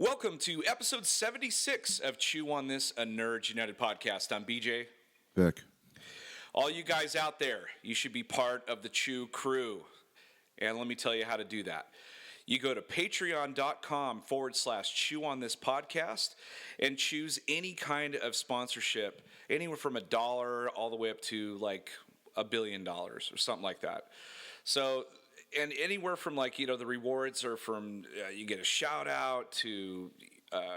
Welcome to episode 76 of Chew on This, a Nerds United podcast. I'm BJ. Vic. All you guys out there, you should be part of the Chew crew. And let me tell you how to do that. You go to patreon.com/chew on this podcast and choose any kind of sponsorship, anywhere from $1 all the way up to like $1 billion or something like that. So, and anywhere from the rewards are from you get a shout out to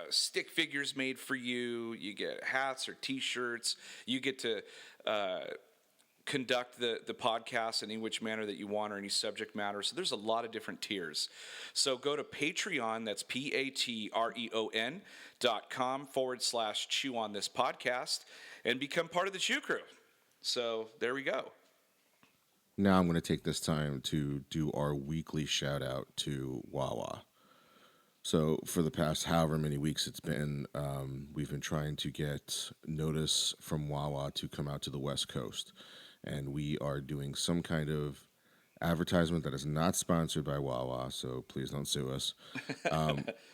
stick figures made for you. You get hats or T-shirts. You get to conduct the podcast in any which manner that you want or any subject matter. So there's a lot of different tiers. So go to Patreon. That's patreon.com/chew on this podcast and become part of the Chew crew. So there we go. Now I'm going to take this time to do our weekly shout out to Wawa. So for the past however many weeks it's been, we've been trying to get notice from Wawa to come out to the West Coast. And we are doing some kind of advertisement that is not sponsored by Wawa, so please don't sue us.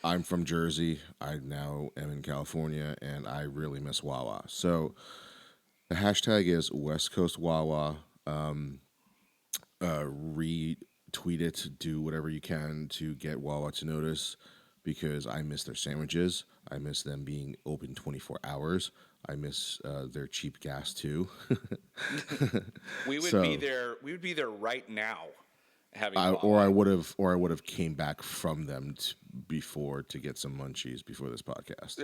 I'm from Jersey. I now am in California, and I really miss Wawa. So the hashtag is West Coast Wawa. Retweet it, do whatever you can to get Wawa to notice, because I miss their sandwiches. I miss them being open 24 hours. I miss their cheap gas too. We would be there. We would be there right now. Or I would have came back from them before to get some munchies before this podcast.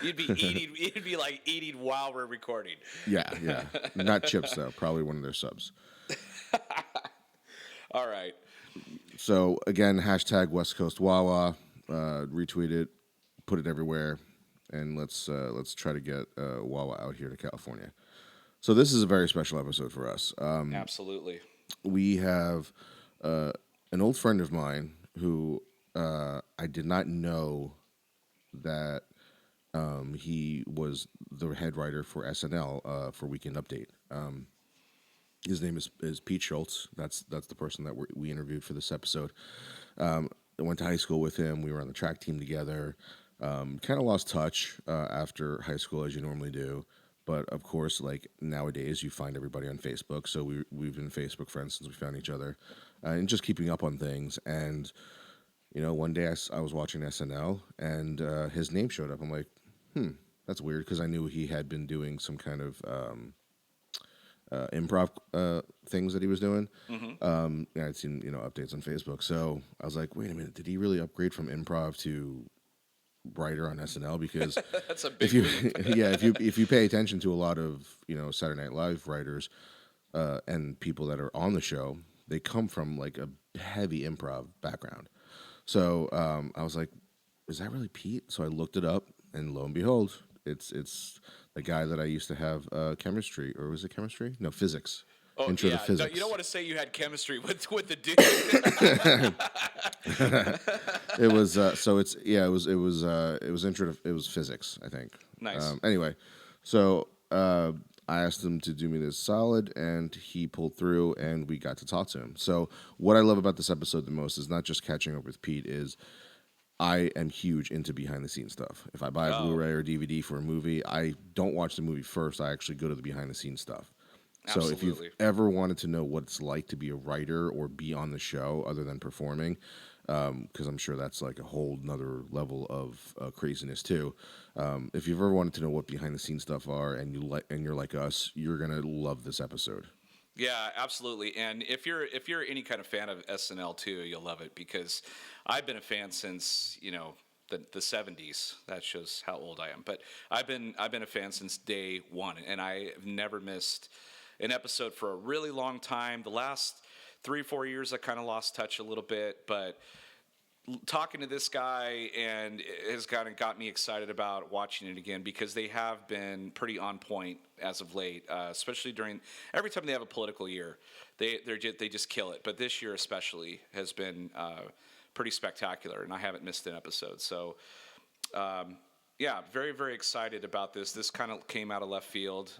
You'd be eating. It'd be like eating while we're recording. Yeah. Not chips though. Probably one of their subs. All right. So again, hashtag West Coast Wawa. Retweet it, put it everywhere, and let's try to get Wawa out here to California. So this is a very special episode for us. Absolutely. We have an old friend of mine who I did not know that he was the head writer for SNL for Weekend Update. His name is Pete Schultz. That's the person that we interviewed for this episode. I went to high school with him. We were on the track team together. Kind of lost touch after high school, as you normally do. But of course, like nowadays, you find everybody on Facebook. So we've been Facebook friends since we found each other, and just keeping up on things. And one day I was watching SNL, and his name showed up. I'm like, that's weird, because I knew he had been doing some kind of improv things that he was doing. Mm-hmm. I'd seen updates on Facebook. So I was like, wait a minute, did he really upgrade from improv to writer on SNL? Because that's a big if you pay attention to a lot of Saturday Night Live writers and people that are on the show, they come from like a heavy improv background. So I was like, is that really Pete? So I looked it up, and lo and behold, it's the guy that I used to have chemistry, or was it chemistry? No, physics. Oh, Intro to physics. You don't want to say you had chemistry with the dude. It was it was physics, I think. Nice. Anyway, so I asked him to do me this solid, and he pulled through, and we got to talk to him. So what I love about this episode the most is not just catching up with Pete, is I am huge into behind the scenes stuff. If I buy a Blu-ray or DVD for a movie, I don't watch the movie first. I actually go to the behind the scenes stuff. Absolutely. So if you've ever wanted to know what it's like to be a writer or be on the show other than performing, because I'm sure that's like a whole nother level of craziness too. If you've ever wanted to know what behind the scenes stuff are, and you're like us, you're gonna love this episode. Yeah, absolutely. And if you're any kind of fan of SNL too, you'll love it, because I've been a fan since the 70s. That shows how old I am. But I've been a fan since day one, and I've never missed an episode for a really long time. The last 3-4 years, I kind of lost touch a little bit, but talking to this guy and has kind of got me excited about watching it again, because they have been pretty on point as of late, especially every time they have a political year, they just kill it. But this year especially has been pretty spectacular, and I haven't missed an episode. So very, very excited about this. This kind of came out of left field.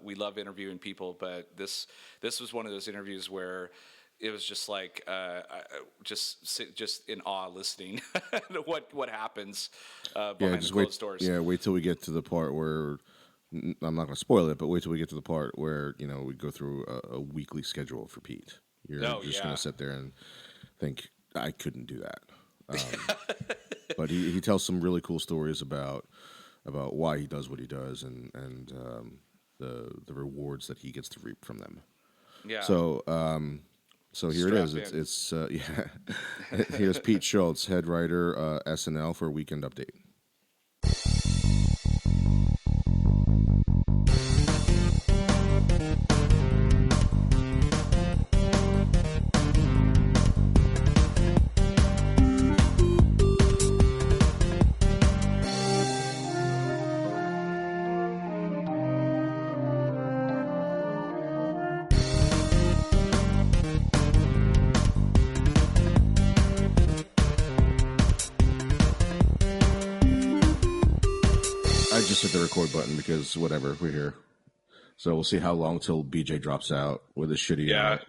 We love interviewing people, but this was one of those interviews where it was just like just in awe listening to what happens behind the closed doors. Yeah, wait till we get to the part where I'm not going to spoil it, but wait till we get to the part where we go through a weekly schedule for Pete. You're just going to sit there and think I couldn't do that. But he tells some really cool stories about why he does what he does and the rewards that he gets to reap from them. Yeah. So here it is. It's Here's Pete Schultz, head writer, SNL, for a weekend update. I just hit the record button because whatever, we're here. So we'll see how long till BJ drops out with his shitty. Yeah,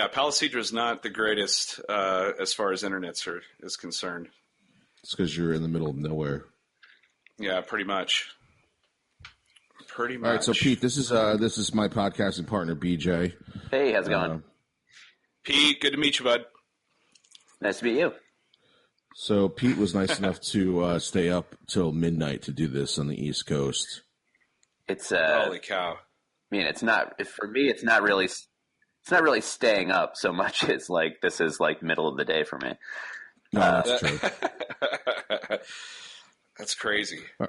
Palisadra is not the greatest as far as internet is concerned. It's because you're in the middle of nowhere. Yeah, pretty much. All right, so Pete, this is my podcasting partner, BJ. Hey, how's it going? Pete, good to meet you, bud. Nice to meet you. So Pete was nice enough to stay up till midnight to do this on the East Coast. It's holy cow! I mean, it's not for me. It's not really staying up so much as like this is like middle of the day for me. No, that's true. That's crazy. All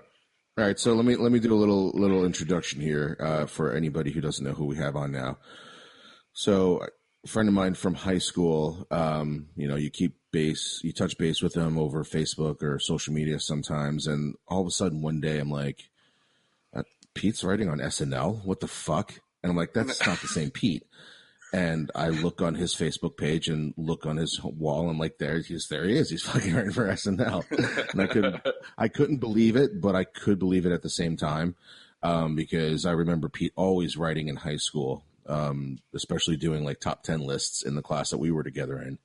right, so let me do a little introduction here for anybody who doesn't know who we have on now. So, a friend of mine from high school, you touch base with them over Facebook or social media sometimes, and all of a sudden one day I'm like, Pete's writing on SNL? What the fuck? And I'm like, that's not the same Pete. And I look on his Facebook page and look on his wall. And I'm like, there he is. He's fucking writing for SNL. And I couldn't believe it, but I could believe it at the same time, because I remember Pete always writing in high school, especially doing like top 10 lists in the class that we were together in.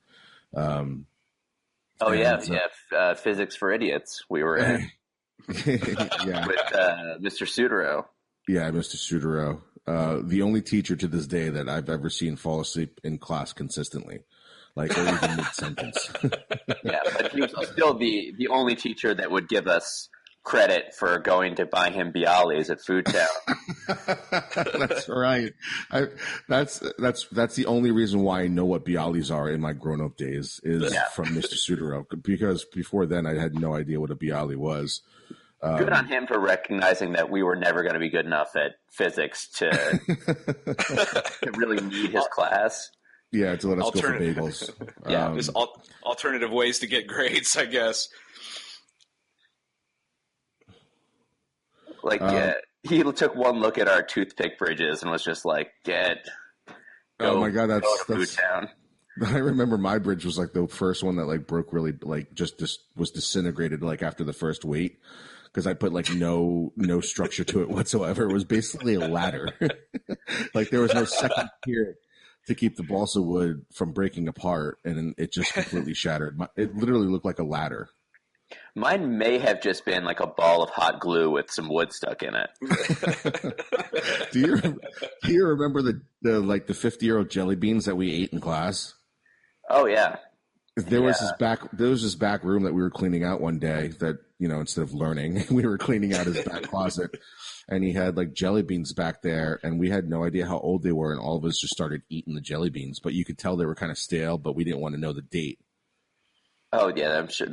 Physics for Idiots. We were in yeah. with Mr. Sudero. Yeah, Mr. Sudero. The only teacher to this day that I've ever seen fall asleep in class consistently, like or even mid-sentence. Yeah, but he was still the only teacher that would give us credit for going to buy him Bialys at Food Town. That's right. That's the only reason why I know what Bialys are in my grown-up days is from Mr. Sudero, because before then I had no idea what a Bialy was. Good on him for recognizing that we were never going to be good enough at physics to really need his class. Yeah, to let us go for bagels. Yeah, there's alternative ways to get grades, I guess. Like, he took one look at our toothpick bridges and was just like, oh my God, that's Food Town. I remember my bridge was like the first one that like broke really, like just was disintegrated like after the first weight. Because I put like no structure to it whatsoever. It was basically a ladder. Like there was no second tier to keep the balsa wood from breaking apart, and it just completely shattered. It literally looked like a ladder. Mine may have just been like a ball of hot glue with some wood stuck in it. Do you remember the 50-year-old jelly beans that we ate in class? Oh yeah. There was this back room that we were cleaning out one day that, instead of learning, we were cleaning out his back closet, and he had like jelly beans back there, and we had no idea how old they were, and all of us just started eating the jelly beans, but you could tell they were kind of stale, but we didn't want to know the date. Oh yeah, I'm sure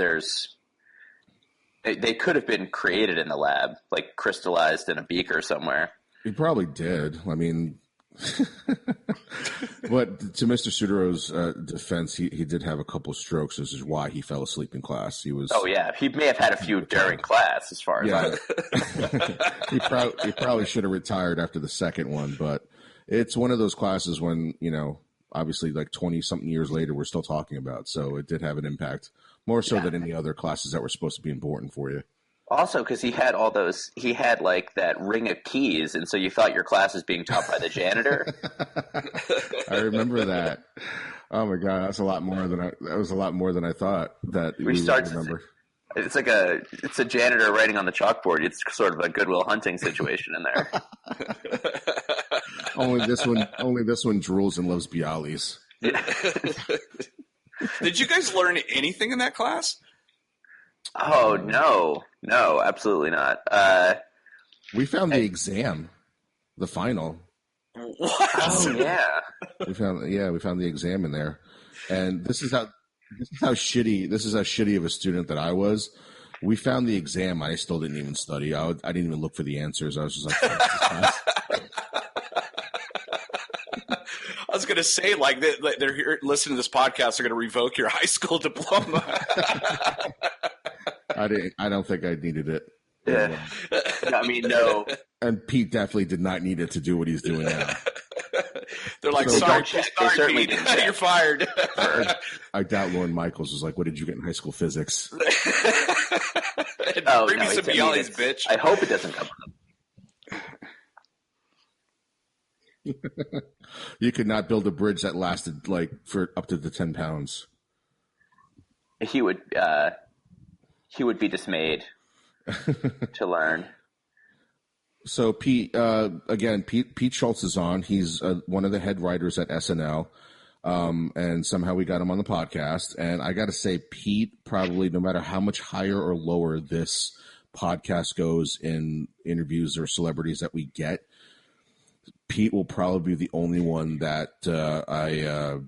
they could have been created in the lab, like crystallized in a beaker somewhere. He probably did. I mean, but to Mr. Sudero's defense, he did have a couple strokes. This is why he fell asleep in class. He was. Oh yeah, he may have had a few during class, as far as he probably should have retired after the second one. But it's one of those classes when obviously like 20-something years later, we're still talking about. So it did have an impact, more so than any other classes that were supposed to be important for you. Also, because he had like that ring of keys, and so you thought your class was being taught by the janitor. I remember that. Oh my god, that was a lot more than I thought that we would remember. It's a janitor writing on the chalkboard. It's sort of a Goodwill Hunting situation in there. Only this one drools and loves Bialys. Yeah. Did you guys learn anything in that class? Oh no, absolutely not. We found the exam, the final. What? Oh yeah. We found the exam in there, and this is how shitty of a student that I was. We found the exam. I still didn't even study. I didn't even look for the answers. I was just like, fuck this class. I was going to say, like, they're here listening to this podcast. They're going to revoke your high school diploma. I don't think I needed it. Yeah. I mean, no. And Pete definitely did not need it to do what he's doing now. They're like, They sorry, certainly Pete, didn't check. you're fired. I doubt Lauren Michaels was like, "What did you get in high school physics?" Bring me some Bialys, bitch. I hope it doesn't come up. You could not build a bridge that lasted like for up to the 10 pounds. He would be dismayed to learn. So Pete Schultz is on. He's one of the head writers at SNL, and somehow we got him on the podcast. And I got to say, Pete, probably no matter how much higher or lower this podcast goes in interviews or celebrities that we get, Pete will probably be the only one that I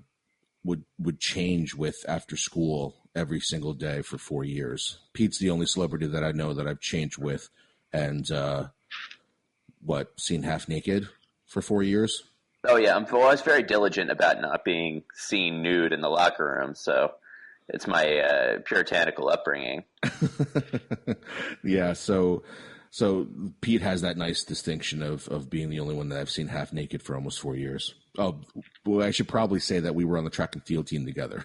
would change with after school every single day for 4 years. Pete's the only celebrity that I know that I've changed with, and seen half naked for 4 years. Oh yeah, I was very diligent about not being seen nude in the locker room, so it's my puritanical upbringing. Yeah, so Pete has that nice distinction of being the only one that I've seen half naked for almost 4 years. Oh, well, I should probably say that we were on the track and field team together.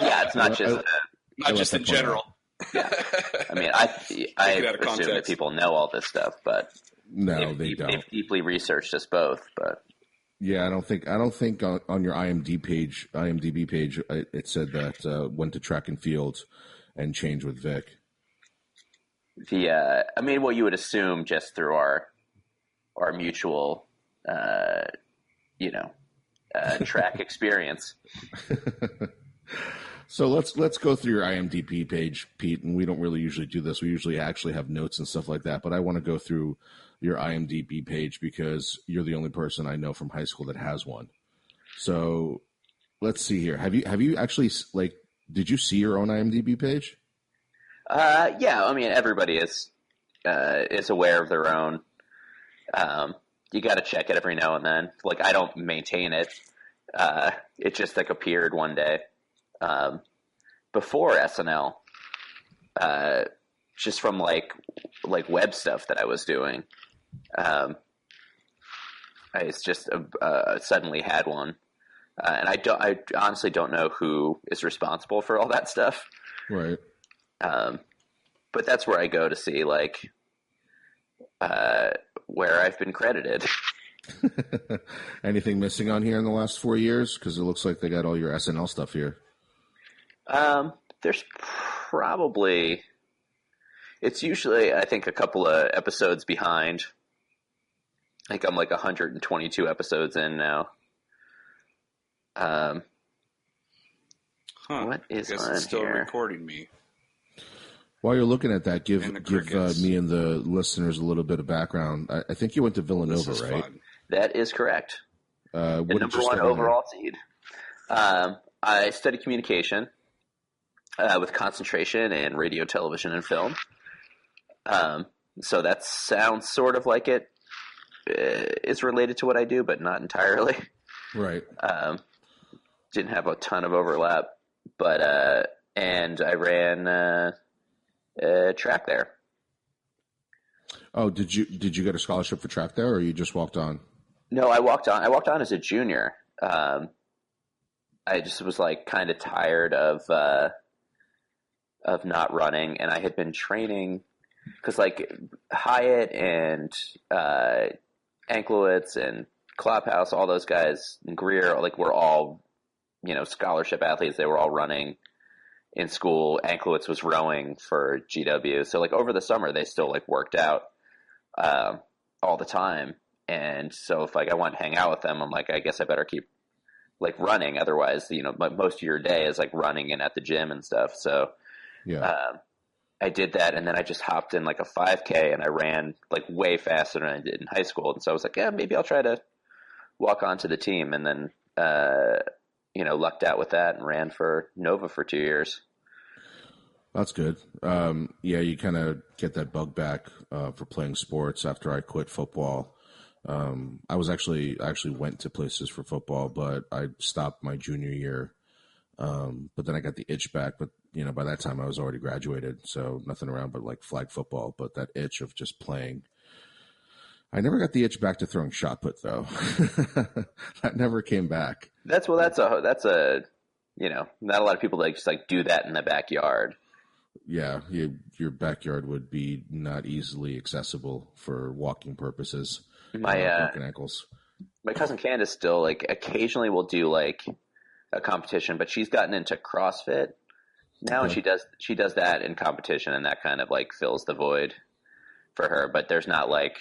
Yeah, it's not just in general. Yeah. I mean, I assume that people know all this stuff, but no, they don't. They've deeply researched us both, but yeah, I don't think on your IMDb page it said that went to track and field and changed with Vic. I mean, well, you would assume just through our mutual, track experience. So let's go through your IMDb page, Pete. And we don't really usually do this. We usually actually have notes and stuff like that. But I want to go through your IMDb page because you're the only person I know from high school that has one. So let's see here. Have you actually did you see your own IMDb page? Yeah. I mean, everybody is aware of their own. You got to check it every now and then. Like, I don't maintain it. It just appeared one day. Before SNL, just from like web stuff that I was doing. I just suddenly had one, and I honestly don't know who is responsible for all that stuff. Right. But that's where I go to see where I've been credited. Anything missing on here in the last 4 years? Because it looks like they got all your SNL stuff here. There's probably, it's usually, I think, a couple of episodes behind. I think I'm 122 episodes in now. What is I guess on it's still here? recording me. While you're looking at that, give crickets. me and the listeners a little bit of background. I think you went to Villanova, This is right? fun. That is correct. What The did number you one study overall seed. I studied communication with concentration in radio, television, and film. So that sounds sort of like it is related to what I do, but not entirely. Right. Didn't have a ton of overlap, but and I ran track there. Oh, did you get a scholarship for track there, or you just walked on? No, I walked on. I walked on as a junior. I just was kind of tired of of not running, and I had been training because like Hyatt and Anklowitz and Klophouse, all those guys, and Greer, like were all scholarship athletes. They were all running in school. Anklowitz was rowing for GW, so like over the summer they still like worked out all the time. And so if like I want to hang out with them, I'm like, I guess I better keep like running. Otherwise, most of your day is like running and at the gym and stuff. So Yeah. I did that, and then I just hopped in like a 5K, and I ran like way faster than I did in high school. And so I was like, yeah, maybe I'll try to walk onto the team. And then, lucked out with that and ran for Nova for 2 years. That's good. Yeah, you kind of get that bug back for playing sports after I quit football. I actually went to places for football, but I stopped my junior year. But then I got the itch back. But by that time I was already graduated, so nothing around but like flag football. But that itch of just playing, I never got the itch back to throwing shot put though. That never came back. That's not a lot of people that just like do that in the backyard. Yeah, your backyard would be not easily accessible for walking purposes. Broken ankles. My cousin Candace still like occasionally will do like a competition, but she's gotten into CrossFit now, and she does that in competition, and that kind of like fills the void for her. But there's not like,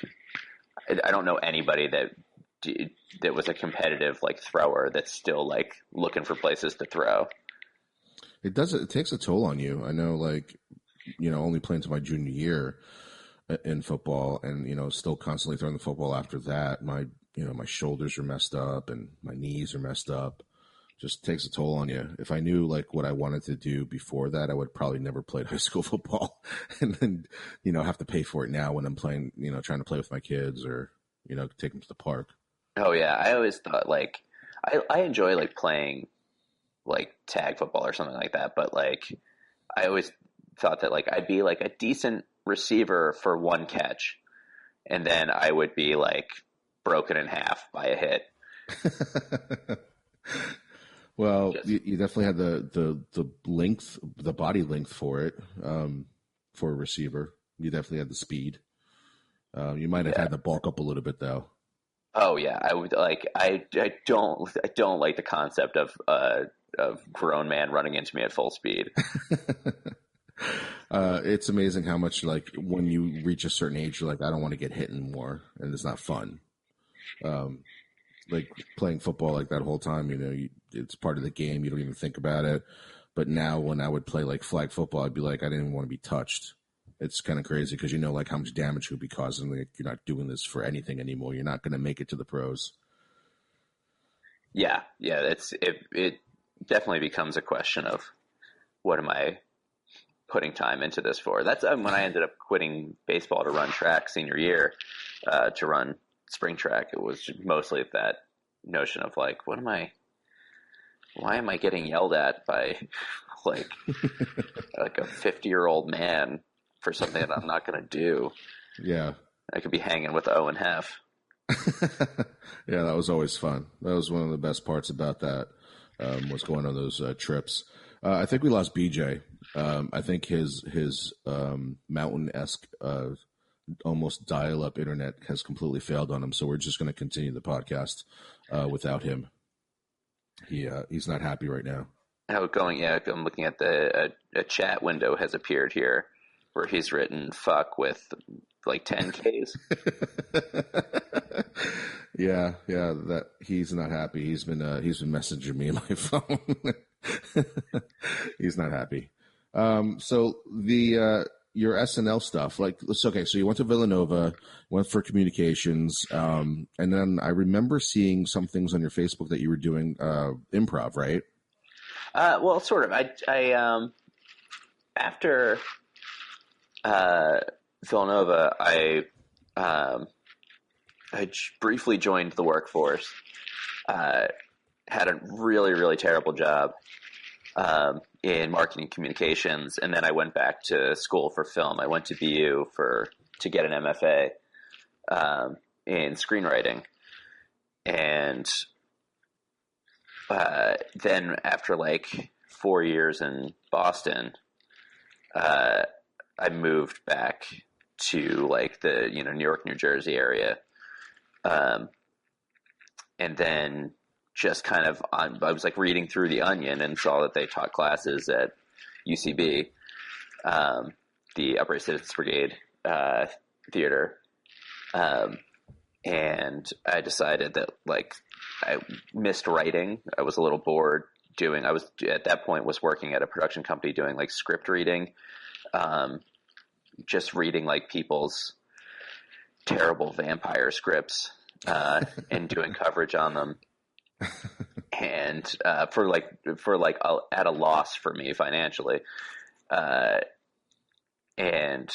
I don't know anybody that was a competitive like thrower that's still like looking for places to throw. It does. It takes a toll on you. I know, like, only playing to my junior year in football, and still constantly throwing the football after that. My shoulders are messed up and my knees are messed up. Just takes a toll on you. If I knew like what I wanted to do before that, I would probably never played high school football, and then have to pay for it now when I'm playing. Trying to play with my kids or take them to the park. Oh yeah, I always thought like I enjoy like playing like tag football or something like that, but like I always thought that like I'd be like a decent receiver for one catch, and then I would be like broken in half by a hit. Well, you definitely had the length, the body length for it, for a receiver. You definitely had the speed. You might have had to bulk up a little bit though. Oh yeah, I would like. I don't like the concept of grown man running into me at full speed. It's amazing how much like when you reach a certain age, you're like, I don't want to get hit anymore, and it's not fun. Like playing football like that whole time, it's part of the game. You don't even think about it. But now when I would play like flag football, I'd be like, I didn't even want to be touched. It's kind of crazy because like how much damage you'll be causing. Like, you're not doing this for anything anymore. You're not going to make it to the pros. Yeah. It definitely becomes a question of what am I putting time into this for? That's when I ended up quitting baseball to run track senior year, to run spring track. It was mostly that notion of like, why am I getting yelled at by like like a 50-year-old man for something that I'm not going to do? Yeah. I could be hanging with Owen Heff. Yeah, that was always fun. That was one of the best parts about that, was going on those trips. I think we lost BJ. I think his mountain-esque almost dial-up internet has completely failed on him, so we're just going to continue the podcast without him. He's not happy right now. How going? Yeah, I'm looking at a chat window has appeared here where he's written "fuck" with like 10 Ks. Yeah, that he's not happy. He's been messaging me on my phone. He's not happy. So your SNL stuff, like, okay, so you went to Villanova, went for communications, and then I remember seeing some things on your Facebook that you were doing improv, right? Well, sort of. I after Villanova, I briefly joined the workforce. Had a really, really terrible job in marketing communications, and then I went back to school for film. I went to BU to get an MFA in screenwriting, and then after like 4 years in Boston, I moved back to like the New York, New Jersey area, um, and then just kind of I was like reading through the Onion and saw that they taught classes at UCB, the Upright Citizens Brigade theater, um, and I decided that like I missed writing. I was a little bored doing. I was at that point was working at a production company doing like script reading, um, just reading like people's terrible vampire scripts and doing coverage on them, and at a loss for me financially, uh, and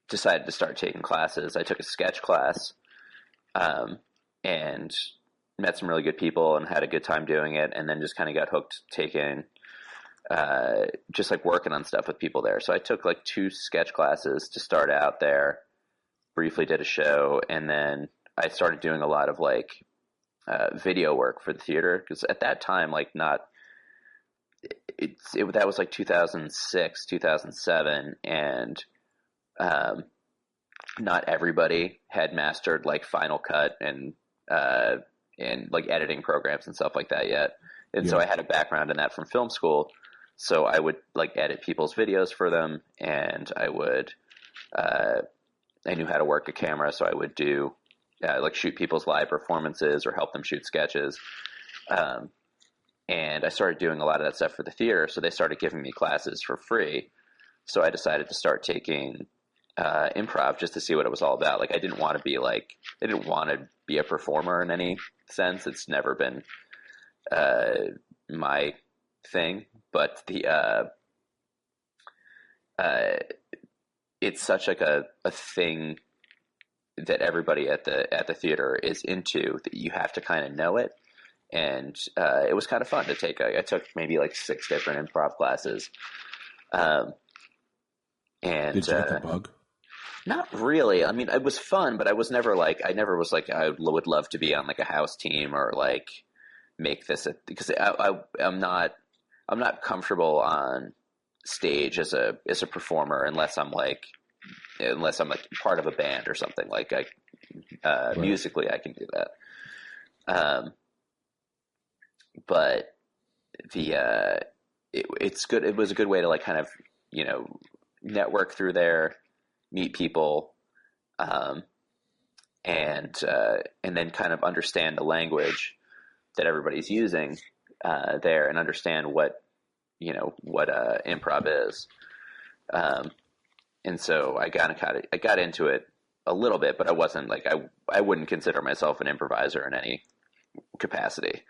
decided to start taking classes. I took a sketch class, and met some really good people and had a good time doing it, and then just kind of got hooked taking just like working on stuff with people there. So I took like 2 sketch classes to start out there, briefly did a show, and then I started doing a lot of like video work for the theater, because at that time, like that was like 2006, 2007, and not everybody had mastered like Final Cut and like editing programs and stuff like that yet. And so I had a background in that from film school. So I would like edit people's videos for them, and I knew how to work a camera, so I would do like shoot people's live performances or help them shoot sketches. And I started doing a lot of that stuff for the theater, so they started giving me classes for free. So I decided to start taking improv just to see what it was all about. Like I didn't want to be a performer in any sense. It's never been my thing, but it's such like a thing that everybody at the theater is into that you have to kind of know it. And it was kind of fun to take. I took maybe like 6 different improv classes. And did you get the bug? Not really. I mean, it was fun, but I never was like, I would love to be on like a house team or like make this because I'm not comfortable on stage as a performer unless I'm like part of a band or something. Like right. Musically I can do that. But it's good. It was a good way to like kind of, network through there, meet people, and then kind of understand the language that everybody's using there, and understand what improv is. And so I got into it a little bit, but I wasn't like I wouldn't consider myself an improviser in any capacity.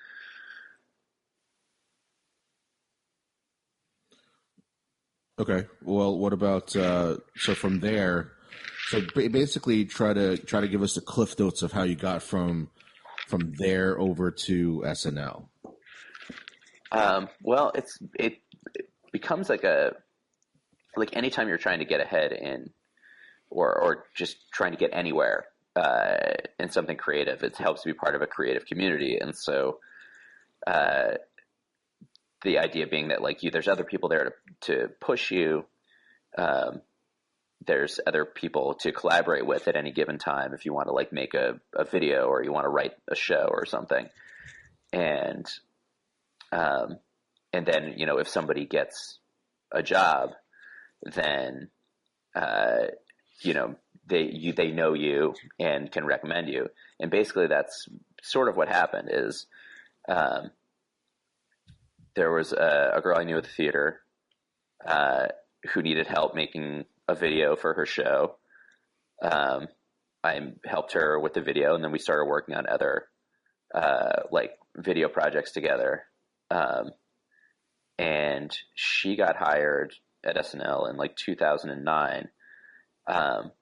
Okay. Well, what about so from there? So basically, try to give us the cliff notes of how you got from there over to SNL. Well, it becomes like anytime you're trying to get ahead in, or just trying to get anywhere in something creative, it helps to be part of a creative community, and so. The idea being that like there's other people there to push you. There's other people to collaborate with at any given time if you want to like make a video or you want to write a show or something. And then, if somebody gets a job, then, they know you and can recommend you. And basically that's sort of what happened is, there was a girl I knew at the theater who needed help making a video for her show. I helped her with the video, and then we started working on other like video projects together. And she got hired at SNL in like 2009. And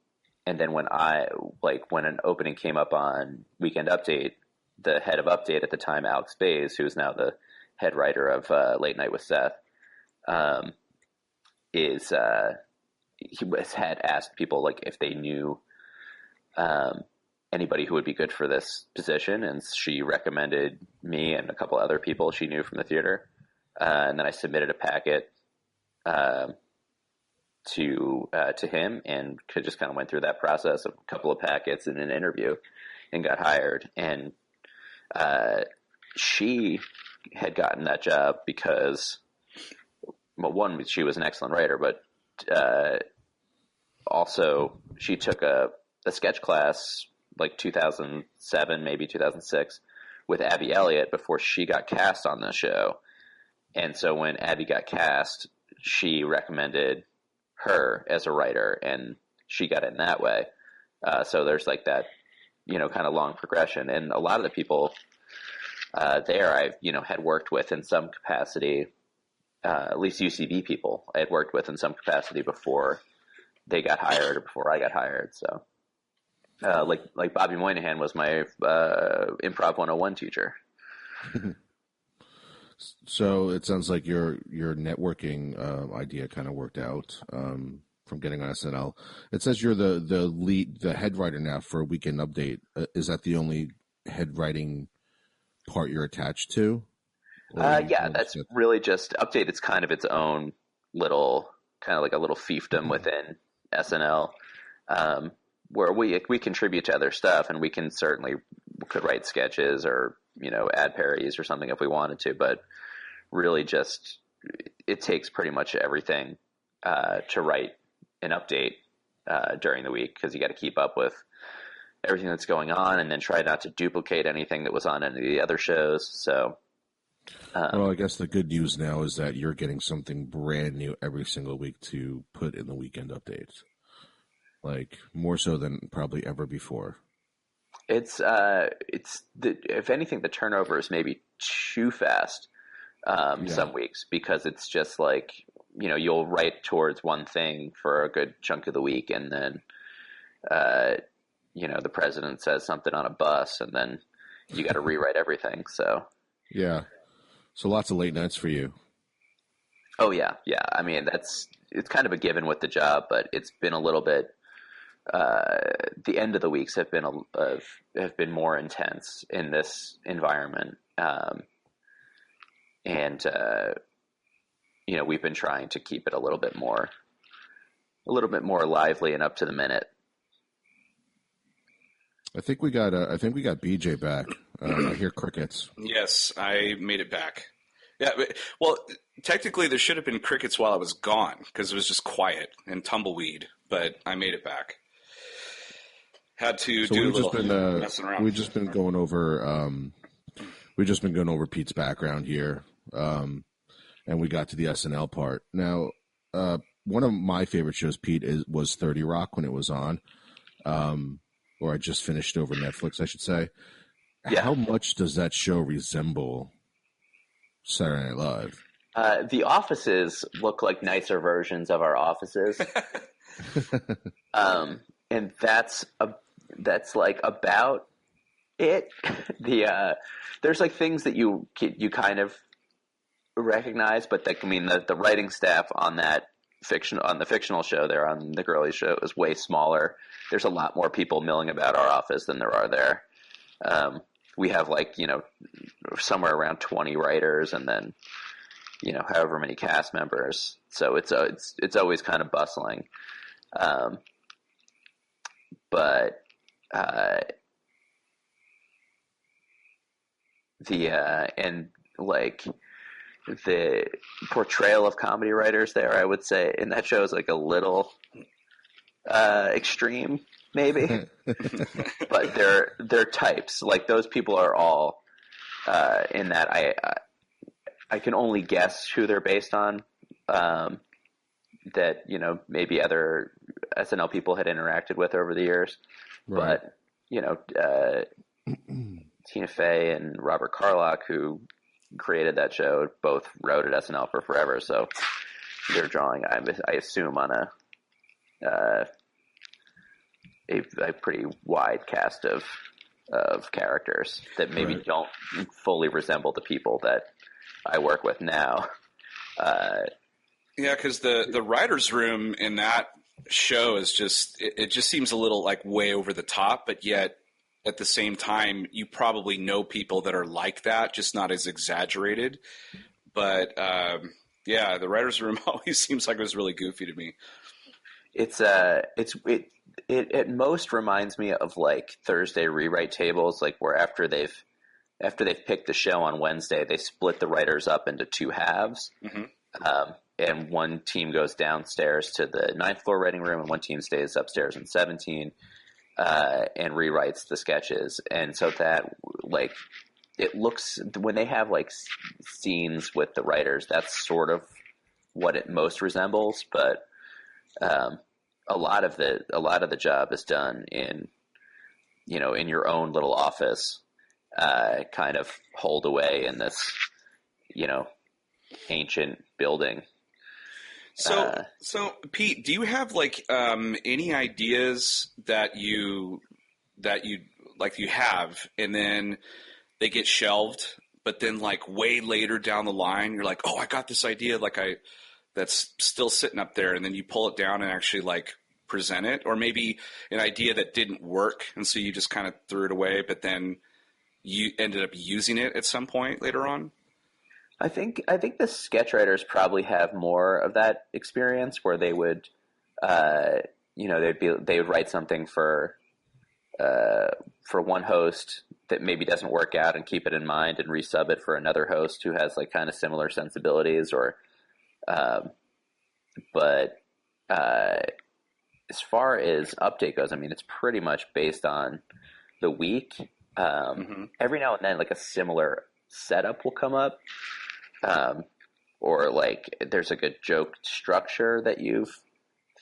then when an opening came up on Weekend Update, the head of Update at the time, Alex Bays, who is now the head writer of Late Night with Seth, he had asked people like if they knew anybody who would be good for this position, and she recommended me and a couple other people she knew from the theater, and then I submitted a packet, to him, and just kind of went through that process of a couple of packets and an interview, and got hired. And she had gotten that job because, well, one, she was an excellent writer, but also she took a sketch class like 2007, maybe 2006, with Abby Elliott before she got cast on the show. And so when Abby got cast, she recommended her as a writer, and she got in that way. So there's like that, kind of long progression. And a lot of the people there I've, had worked with in some capacity, at least UCB people I had worked with in some capacity before they got hired or before I got hired. So like Bobby Moynihan was my Improv 101 teacher. So it sounds like your networking idea kind of worked out from getting on SNL. It says you're the head writer now for a Weekend Update. Is that the only head writing part you're attached to? Yeah, that's really just Update. It's kind of its own little, kind of like a little fiefdom within SNL, where we contribute to other stuff, and we could write sketches or add parodies or something if we wanted to, but really just it takes pretty much everything to write an update during the week, because you got to keep up with everything that's going on and then try not to duplicate anything that was on any of the other shows. So well, I guess the good news now is that you're getting something brand new every single week to put in the Weekend Updates, like more so than probably ever before. If anything, the turnover is maybe too fast some weeks, because it's just like, you'll write towards one thing for a good chunk of the week, and then, the president says something on a bus, and then you got to rewrite everything. So, yeah. So lots of late nights for you. Oh yeah. Yeah. I mean, it's kind of a given with the job, but it's been a little bit, the end of the weeks have been more intense in this environment. We've been trying to keep it a little bit more lively and up to the minute. I think we got BJ back. I hear crickets. Yes, I made it back. Yeah, well, technically there should have been crickets while I was gone, because it was just quiet and tumbleweed, but I made it back. Had to do a little messing around. We've just been going over Pete's background here, and we got to the SNL part. Now, one of my favorite shows, Pete, was 30 Rock when it was on, or I just finished over Netflix, I should say. Yeah. How much does that show resemble Saturday Night Live? The offices look like nicer versions of our offices, and that's like about it. There's like things that you kind of recognize, but the writing staff on the fictional show there, on the girly show, is way smaller. There's a lot more people milling about our office than there are there. We have somewhere around 20 writers, and then however many cast members. So it's always kind of bustling. But the portrayal of comedy writers there, I would say, in that show is like a little extreme, maybe. But they're types. Like, those people are all in that. I can only guess who they're based on. That maybe other SNL people had interacted with over the years, right. But Tina Fey and Robert Carlock, who created that show, both wrote at SNL for forever. So they're drawing, I assume, on a pretty wide cast of characters that maybe right. don't fully resemble the people that I work with now. Yeah, because the writer's room in that show is it just seems a little like way over the top, but yet at the same time you probably know people that are like that, just not as exaggerated. But Yeah, the writers' room always seems like it was really goofy to me. It at most reminds me of like Thursday rewrite tables, like where after they've picked the show on Wednesday, they split the writers up into two halves. Hmm. And one team goes downstairs to the ninth floor writing room, and one team stays upstairs in 17 and rewrites the sketches. And so that, like, it looks, when they have like scenes with the writers, that's sort of what it most resembles. But a lot of the job is done in your own little office, kind of holed away in this ancient building. So Pete, do you have like any ideas that you have, and then they get shelved, but then like way later down the line, you're like, oh, I got this idea, that's still sitting up there, and then you pull it down and actually like present it, or maybe an idea that didn't work, and so you just kind of threw it away, but then you ended up using it at some point later on. I think the sketch writers probably have more of that experience where they would, they would write something for one host that maybe doesn't work out and keep it in mind and resub it for another host who has like kind of similar sensibilities, or, but as far as update goes, I mean, it's pretty much based on the week. Every now and then, like a similar setup will come up. Or like there's like a joke structure that you've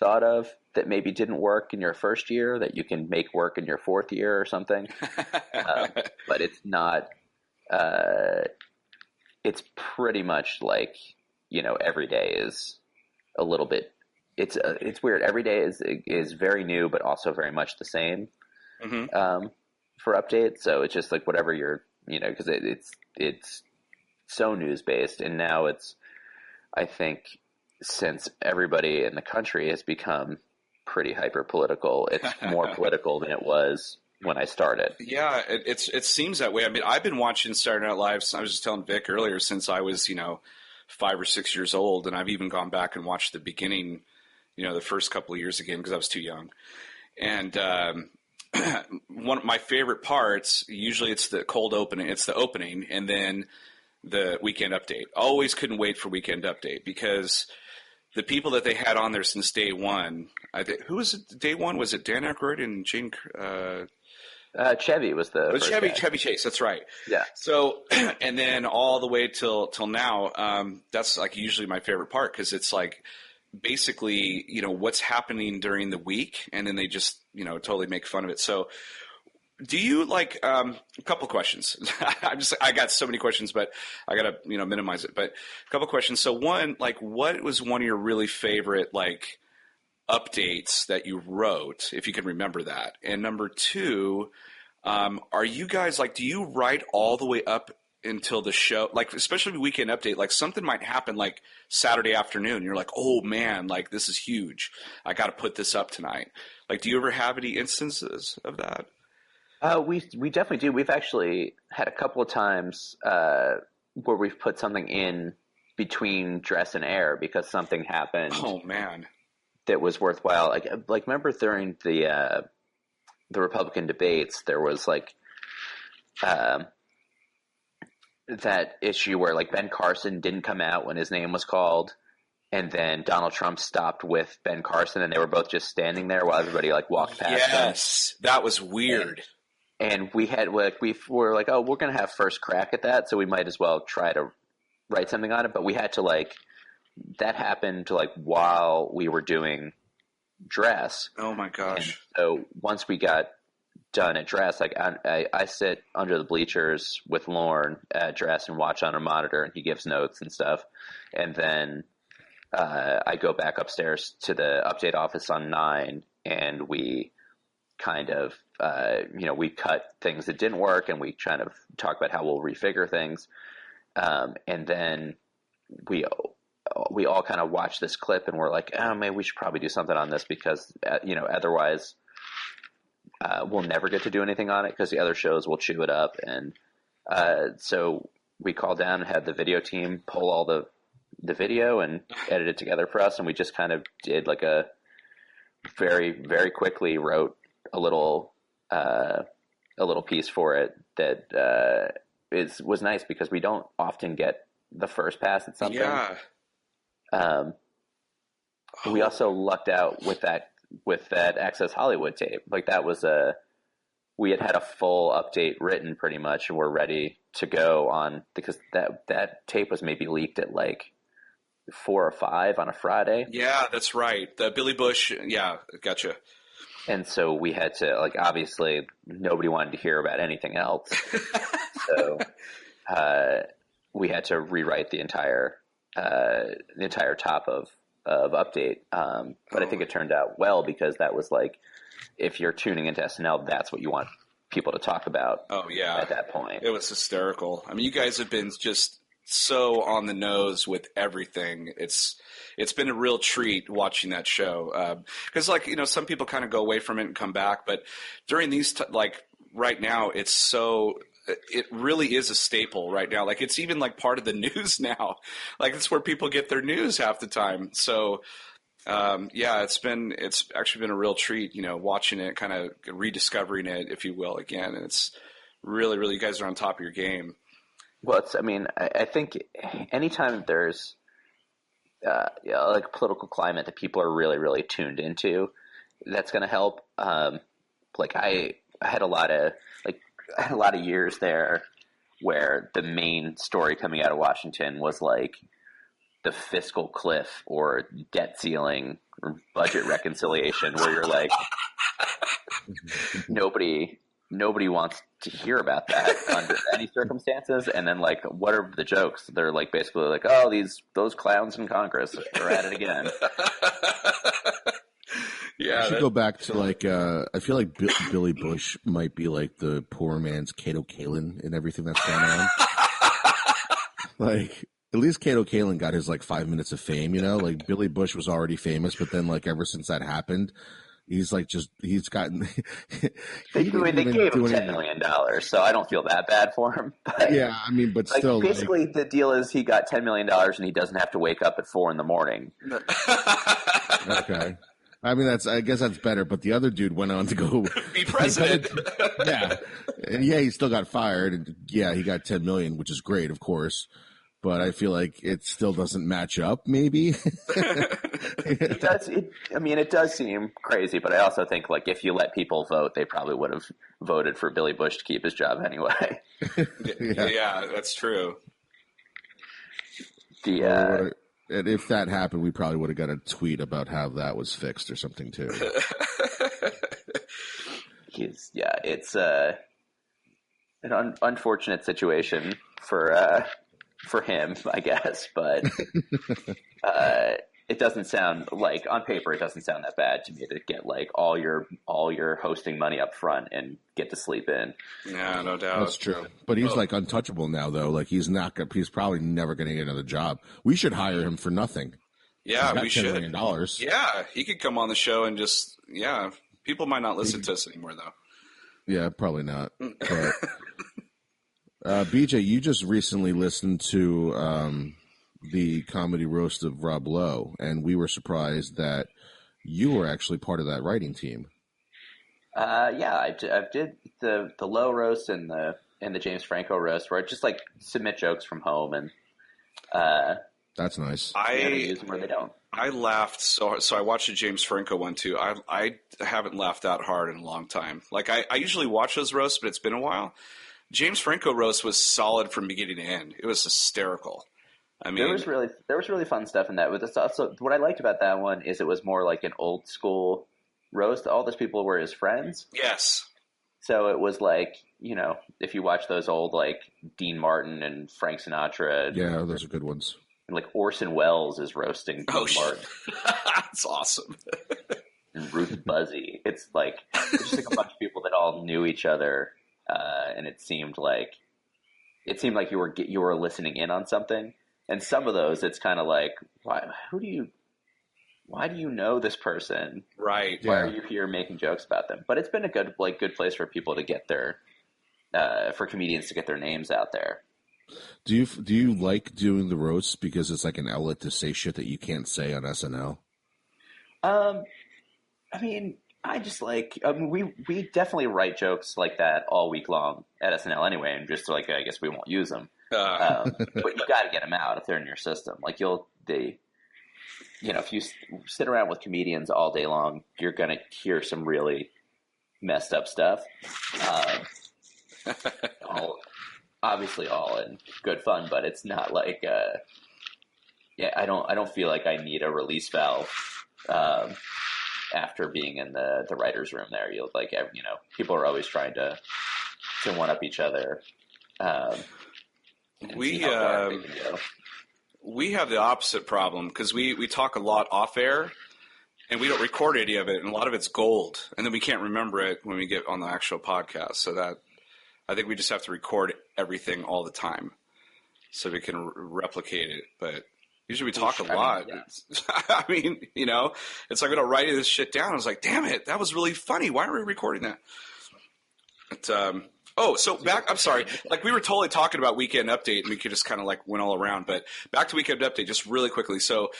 thought of that maybe didn't work in your first year that you can make work in your fourth year or something. But it's not, it's pretty much like, every day is a little bit, it's weird. Every day is very new, but also very much the same, for updates. So it's just like whatever you're, cause it's so news based, and now it's, I think, since everybody in the country has become pretty hyper political, it's more political than it was when I started. Yeah, it seems that way. I mean, I've been watching Saturday Night Live. I was just telling Vic earlier, since I was 5 or 6 years old, and I've even gone back and watched the beginning, the first couple of years again because I was too young. And one of my favorite parts, usually it's the cold opening. It's the opening, and then the Weekend Update. Always couldn't wait for Weekend Update because the people that they had on there since day one. Who was it? Day one, was it Dan Aykroyd and Gene? Chevy was the first guy. Chevy Chase. That's right. Yeah. So, and then all the way till now. That's like usually my favorite part because it's like basically what's happening during the week, and then they just totally make fun of it. So. Do you like a couple questions? I got so many questions, but I gotta minimize it. But a couple questions. So one, like, what was one of your really favorite like updates that you wrote, if you can remember that? And number two, are you guys like, do you write all the way up until the show, like especially Weekend Update? Like something might happen like Saturday afternoon. You're like, oh man, like this is huge. I got to put this up tonight. Like, do you ever have any instances of that? We definitely do. We've actually had a couple of times where we've put something in between dress and air because something happened. Oh man, that was worthwhile. Like remember during the Republican debates, there was like that issue where like Ben Carson didn't come out when his name was called, and then Donald Trump stopped with Ben Carson, and they were both just standing there while everybody like walked past them. Yes, that was weird. And we were like, oh, we're going to have first crack at that, so we might as well try to write something on it. But we had to that happened while we were doing dress. Oh my gosh. And so once we got done at dress, I sit under the bleachers with Lorne at dress and watch on a monitor, and he gives notes and stuff. And then I go back upstairs to the update office on 9, and we kind of, we cut things that didn't work, and we kind of talk about how we'll refigure things. And then we all kind of watch this clip, and we're like, oh, maybe we should probably do something on this because, otherwise we'll never get to do anything on it because the other shows will chew it up. And so we called down and had the video team pull all the the video and edited it together for us, and we just kind of did like a very, very quickly wrote a little piece for it that was nice because we don't often get the first pass at something. Yeah. We also lucked out with that Access Hollywood tape. Like that was we had a full update written pretty much, and we're ready to go on because that tape was maybe leaked at like 4 or 5 on a Friday. Yeah, that's right. The Billy Bush. Yeah, gotcha. And so we had to, like, obviously nobody wanted to hear about anything else. So we had to rewrite the entire top of update. But I think it turned out well because that was like, if you're tuning into SNL, that's what you want people to talk about. Oh yeah, at that point. It was hysterical. I mean, you guys have been just so on the nose with everything. It's been a real treat watching that show because, like, you know, some people kind of go away from it and come back, but during these like right now, it really is a staple right now. Like it's even like part of the news now. Like it's where people get their news half the time. So yeah, it's actually been a real treat, you know, watching it, kind of rediscovering it, if you will, again. And it's really, really, you guys are on top of your game. Well, I think anytime there's like a political climate that people are really, really tuned into, that's going to help. Like I had a lot of years there where the main story coming out of Washington was like the fiscal cliff or debt ceiling or budget reconciliation, where you're like, nobody wants to hear about that under any circumstances. And then, like, what are the jokes? They're like basically like, oh, those clowns in Congress are at it again. Yeah, I should go back to like I feel like Billy Bush might be like the poor man's Kato Kalin in everything that's going on. Like, at least Kato Kalin got his like 5 minutes of fame, you know? Like Billy Bush was already famous, but then like ever since that happened, he's gotten. They gave him $10 million, so I don't feel that bad for him. But, yeah, I mean, but like, still, basically the deal is he got $10 million and he doesn't have to wake up at 4 a.m. Okay. I mean, I guess that's better, but the other dude went on to go be president. Yeah. And yeah, he still got fired. And yeah, he got 10 million, which is great, of course. But I feel like it still doesn't match up, maybe. It does seem crazy, but I also think, like, if you let people vote, they probably would have voted for Billy Bush to keep his job anyway. Yeah, that's true. And if that happened, we probably would have got a tweet about how that was fixed or something too. It's an unfortunate situation for him, I guess, but it doesn't sound like, on paper, it doesn't sound that bad to me to get like all your hosting money up front and get to sleep in. Yeah, no doubt. That's true. But he's like untouchable now, though. Like he's probably never going to get another job. We should hire him for nothing. Yeah, we should. $10 million. Yeah, he could come on the show and just, people might not listen to us anymore, though. Yeah, probably not. But, BJ, you just recently listened to the comedy roast of Rob Lowe, and we were surprised that you were actually part of that writing team. I did the Lowe roast and the James Franco roast, where I just like submit jokes from home, and that's nice. I use them where they don't. I laughed so I watched the James Franco one too. I haven't laughed that hard in a long time. Like I usually watch those roasts, but it's been a while. James Franco roast was solid from beginning to end. It was hysterical. I mean, there was really fun stuff in that. With so what I liked about that one is it was more like an old school roast. All those people were his friends. Yes. So it was like, you know, if you watch those old like Dean Martin and Frank Sinatra. Yeah, those are good ones. And like Orson Welles is roasting Dean Martin. That's awesome. And Ruth Buzzy. It's just like a bunch of people that all knew each other. And it seemed like you were listening in on something. And some of those, it's kind of like, why do you know this person? Right. Why are you here making jokes about them? But it's been a good place for people to get for comedians to get their names out there. Do you like doing the roasts because it's like an outlet to say shit that you can't say on SNL? Um, I mean, I just like. I mean, we definitely write jokes like that all week long at SNL anyway, and just like I guess we won't use them. But you got to get them out if they're in your system. Like if you sit around with comedians all day long, you're gonna hear some really messed up stuff. All obviously all in good fun, but it's not like I don't feel like I need a release valve after being in the writers' room there. You'll people are always trying to one up each other. And see how far they can go. We have the opposite problem because we talk a lot off air and we don't record any of it, and a lot of it's gold, and then we can't remember it when we get on the actual podcast. So that I think we just have to record everything all the time so we can replicate it. But usually we talk a lot. I mean, it's like we don't write this shit down. I was like, damn it, that was really funny. Why are we recording that? But, I'm sorry. Like we were totally talking about Weekend Update, and we could just kind of like went all around. But back to Weekend Update, just really quickly. So,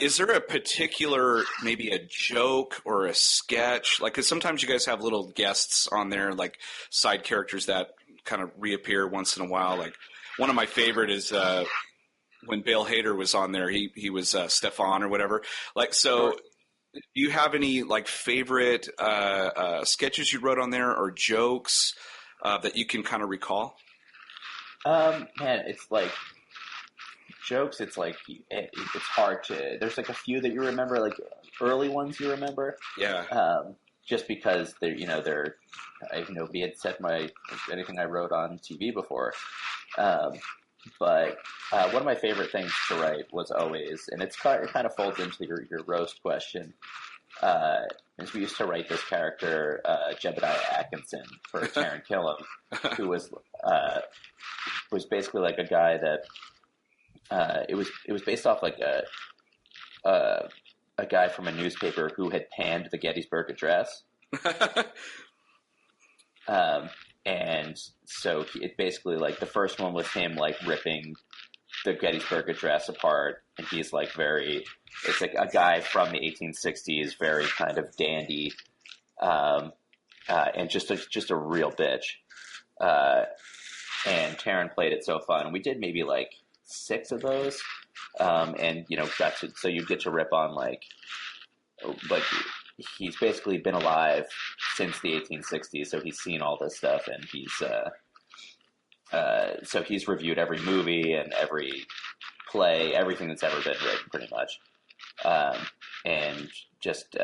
is there a particular maybe a joke or a sketch? Like, because sometimes you guys have little guests on there, like side characters that kind of reappear once in a while. Like one of my favorite is when Bale Hader was on there. He was Stefan or whatever. Like so. Sure. Do you have any like favorite sketches you wrote on there or jokes that you can kind of recall? Man, it's like jokes. It's like it's hard to. There's like a few that you remember, like early ones you remember. Yeah. Just because they're nobody had said anything I wrote on TV before. But one of my favorite things to write was always, and it kind of folds into your roast question, is we used to write this character, Jebediah Atkinson, for Taron Killam, who was basically like a guy that it was based off like a guy from a newspaper who had panned the Gettysburg Address. And so it basically like the first one was him like ripping the Gettysburg Address apart, and he's like it's like a guy from the 1860s, very kind of dandy, and just a real bitch. And Taron played it so fun. We did maybe like 6 of those, and so you get to rip on like he's basically been alive since the 1860s, so he's seen all this stuff, and so he's reviewed every movie and every play, everything that's ever been written, pretty much, and just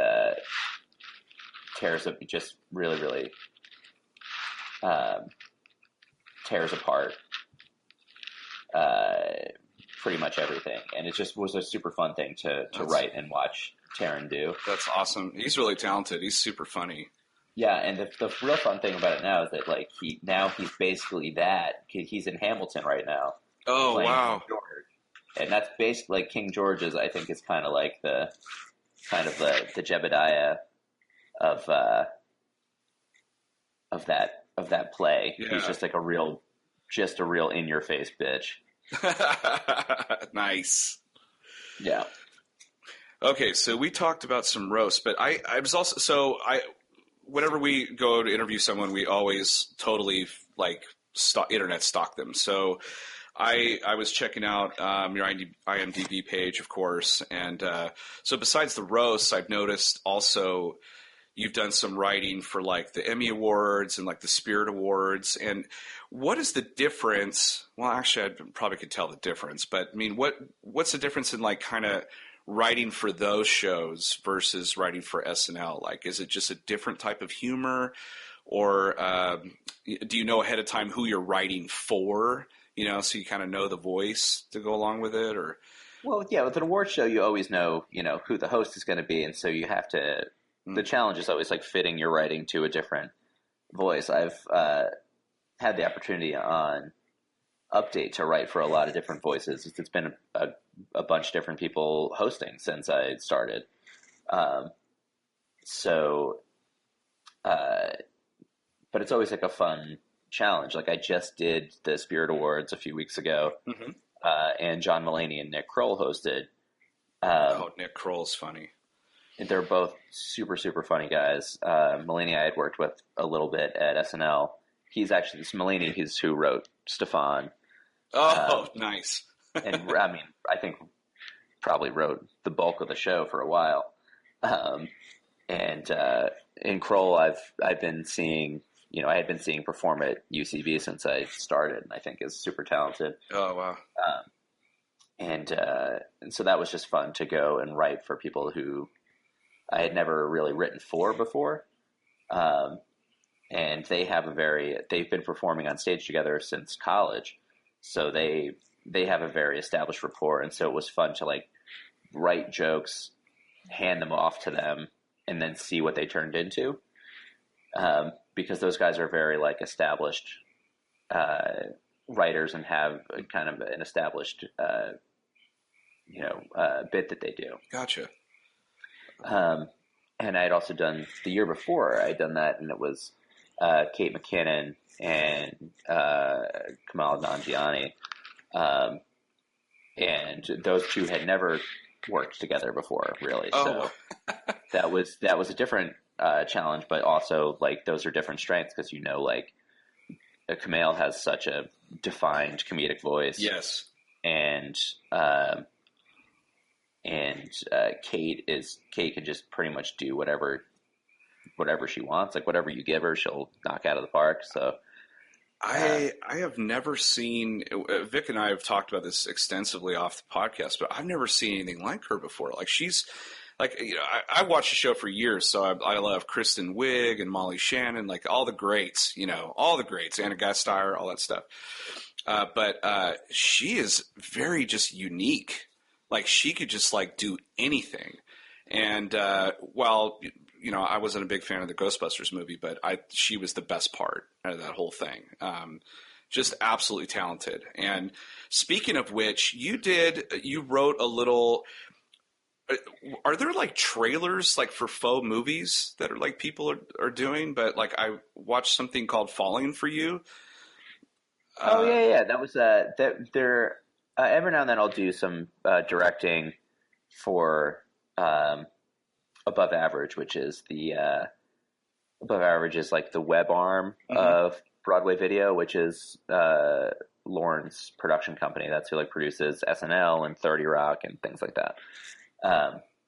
really, really tears apart pretty much everything, and it just was a super fun thing to write and watch Taron do. That's awesome. He's really talented. He's super funny. Yeah, and the real fun thing about it now is that like he's basically that. He's in Hamilton right now. Oh wow! King George. And that's basically like King George's. I think is kind of like the Jebediah of that play. Yeah. He's just like a real in your face bitch. Nice. Yeah. Okay, so we talked about some roasts, but I was also whenever we go to interview someone, we always totally like internet stalk them. So I was checking out your IMDb page, of course, and so besides the roasts, I've noticed also you've done some writing for like the Emmy Awards and like the Spirit Awards. And what is the difference? Well, actually, I probably could tell the difference, but I mean, what's the difference in like kind of writing for those shows versus writing for SNL? Like, is it just a different type of humor, or do you know ahead of time who you're writing for? So you kind of know the voice to go along with it, or? Well, yeah, with an award show, you always know, who the host is going to be, and so you have to. The challenge is always like fitting your writing to a different voice. I've had the opportunity on Update to write for a lot of different voices. It's been a bunch of different people hosting since I started. But it's always like a fun challenge. Like I just did the Spirit Awards a few weeks ago, and John Mulaney and Nick Kroll hosted. Nick Kroll's funny. They're both super, super funny guys. Mulaney I had worked with a little bit at SNL. He's actually this Mulaney. He's who wrote Stefan. Nice. And I mean, I think probably wrote the bulk of the show for a while. And in Kroll, I've been seeing, I had been seeing perform at UCB since I started, and I think is super talented. Oh wow. And so that was just fun to go and write for people who I had never really written for before. And they've been performing on stage together since college. So they have a very established rapport. And so it was fun to like write jokes, hand them off to them, and then see what they turned into. Because those guys are very like established writers and have kind of an established, bit that they do. Gotcha. And I had also done the year before I'd done that, and it was Kate McKinnon and Kamal Nanjiani, and those two had never worked together before, really. Oh. So that was a different challenge, but also like those are different strengths because like Kamal has such a defined comedic voice. Yes. And Kate can just pretty much do whatever she wants. Like whatever you give her, she'll knock out of the park. So I have never seen Vic and I have talked about this extensively off the podcast, but I've never seen anything like her before. Like she's like, I watched the show for years, so I love Kristen Wiig and Molly Shannon, like all the greats, all the greats, Anna Gasteyer, all that stuff. But she is very just unique. Like she could just like do anything. And while I wasn't a big fan of the Ghostbusters movie, but she was the best part of that whole thing. Just absolutely talented. And speaking of which, you wrote a little. Are there like trailers like for faux movies that are like people are doing? But like I watched something called Falling for You. Yeah. That was there. Every now and then I'll do some directing for Above Average, which is Above Average is like the web arm of Broadway Video, which is Lauren's production company. That's who like produces SNL and 30 Rock and things like that.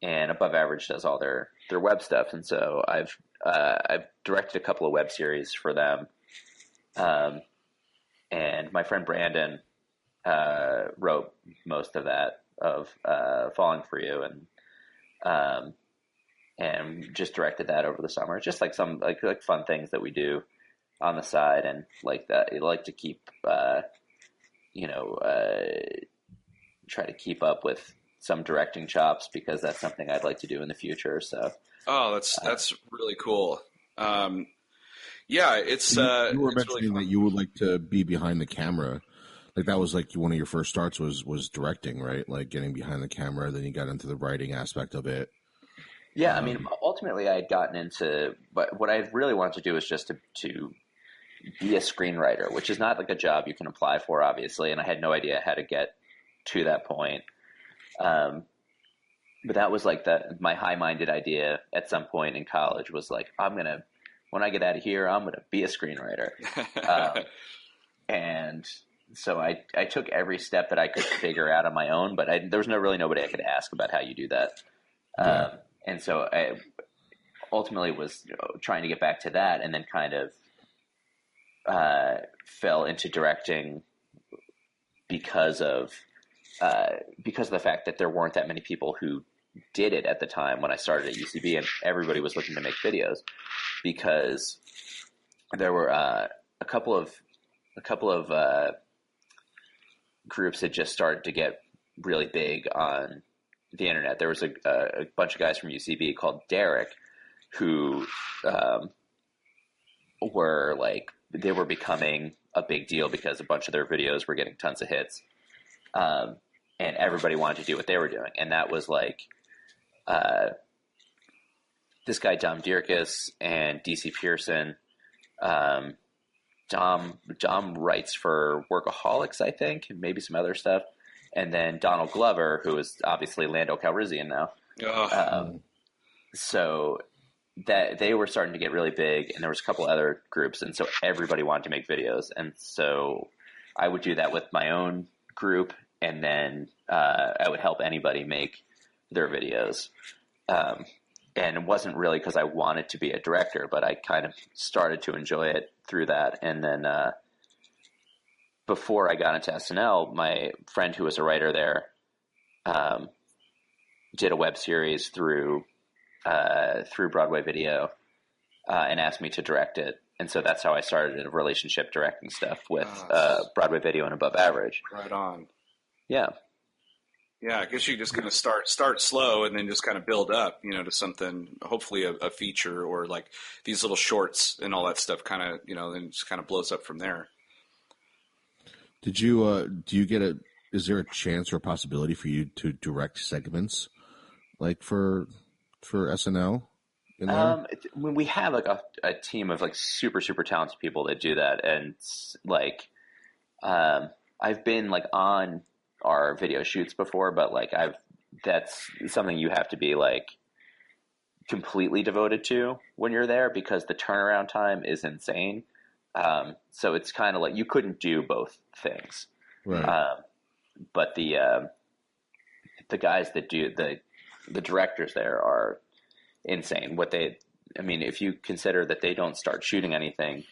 And Above Average does all their web stuff, and so I've directed a couple of web series for them. And my friend Brandon wrote most of that of Falling for You, and just directed that over the summer. Just like some like fun things that we do on the side, and like that. I like to keep try to keep up with some directing chops because that's something I'd like to do in the future. So, that's really cool. It's you were it's mentioning really that you would like to be behind the camera. Like that was like one of your first starts was directing, right? Like getting behind the camera, then you got into the writing aspect of it. Yeah, I mean, ultimately I had gotten into, but what I really wanted to do was just to be a screenwriter, which is not like a job you can apply for, obviously, and I had no idea how to get to that point. But that was like my high-minded idea at some point in college was like, when I get out of here, I'm going to be a screenwriter. And so I took every step that I could figure out on my own, but there was nobody I could ask about how you do that. Yeah. And so I ultimately was trying to get back to that, and then kind of fell into directing because of the fact that there weren't that many people who did it at the time when I started at UCB, and everybody was looking to make videos because there were a couple of groups had just started to get really big on the internet. There was a bunch of guys from UCB called Derek who they were becoming a big deal because a bunch of their videos were getting tons of hits. And everybody wanted to do what they were doing. And that was like this guy, Dom Dierkes, and DC Pearson Dom writes for Workaholics, I think, and maybe some other stuff. And then Donald Glover, who is obviously Lando Calrissian now. So that they were starting to get really big, and there was a couple other groups, and so everybody wanted to make videos. And so I would do that with my own group, and then I would help anybody make their videos. And it wasn't really because I wanted to be a director, but I kind of started to enjoy it through that. And then before I got into SNL, my friend who was a writer there did a web series through Broadway Video and asked me to direct it. And so that's how I started a relationship directing stuff with Broadway Video and Above Average. Right on. Yeah. Yeah, I guess you just kind of start slow and then just kind of build up, to something, hopefully a feature or like these little shorts and all that stuff kind of, then just kind of blows up from there. Did you, is there a chance or a possibility for you to direct segments like for SNL? We have like a team of like super, super talented people that do that. And like, I've been like on our video shoots before, but like that's something you have to be like completely devoted to when you're there because the turnaround time is insane. So it's kind of like you couldn't do both things. Right. But the guys that do the directors there are insane. If you consider that they don't start shooting anything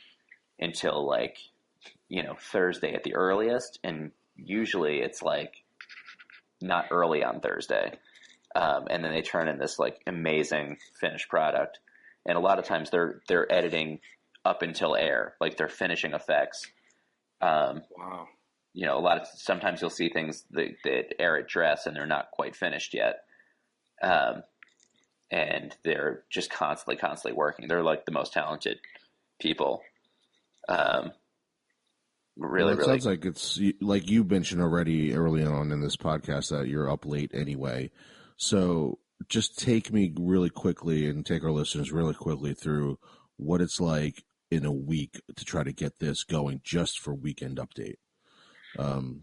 until like, Thursday at the earliest, and usually it's like not early on Thursday. And then they turn in this like amazing finished product. And a lot of times they're editing up until air, like they're finishing effects. Wow. Sometimes you'll see things that air at dress and they're not quite finished yet. And they're just constantly working. They're like the most talented people. Really. Sounds like it's like you mentioned already early on in this podcast that you're up late anyway. So just take me really quickly and take our listeners really quickly through what it's like in a week to try to get this going just for Weekend Update.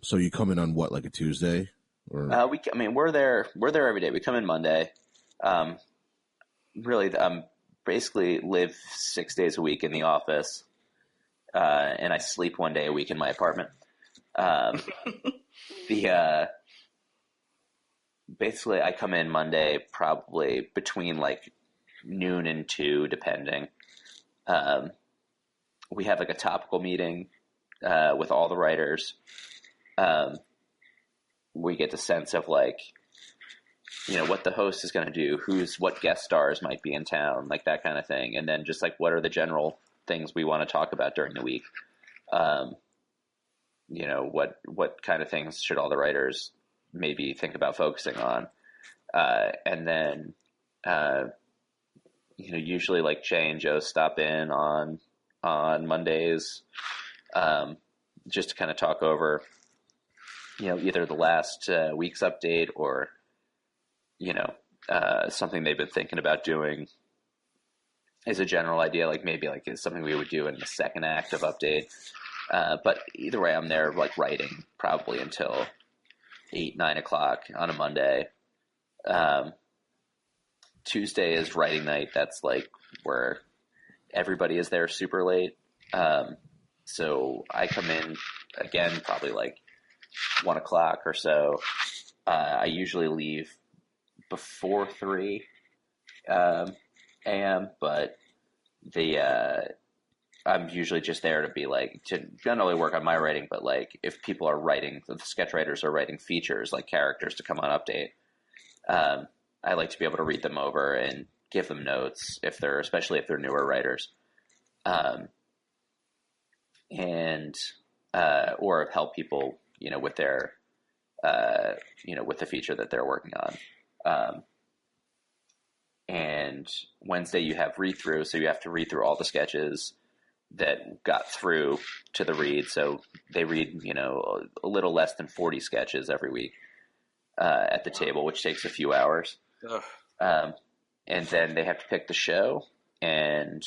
So you come in on what, like a Tuesday? Or we're there every day. We come in Monday. Basically live 6 days a week in the office. And I sleep 1 day a week in my apartment. Basically I come in Monday probably between like noon and 2, depending. We have like a topical meeting with all the writers. We get the sense of like, what the host is going to do, what guest stars might be in town, like that kind of thing. And then just like, what are the general things we want to talk about during the week? What kind of things should all the writers maybe think about focusing on? And then, usually like Jay and Joe stop in on Mondays, just to kind of talk over, either the last week's update or, something they've been thinking about doing as a general idea, like maybe like it's something we would do in the second act of Update. But either way, I'm there like writing probably until 8-9 o'clock on a Monday. Tuesday is writing night. That's like where everybody is there super late. So I come in again probably like 1 o'clock or so. I usually leave before 3 a.m., but I'm usually just there to be like, to not only work on my writing, but like if people are writing, the sketch writers are writing features like characters to come on Update. I like to be able to read them over and give them notes especially if they're newer writers. Or help people, with their, with the feature that they're working on. And Wednesday you have read through, so you have to read through all the sketches that got through to the read. So they read, a little less than 40 sketches every week at the table, which takes a few hours. And then they have to pick the show, and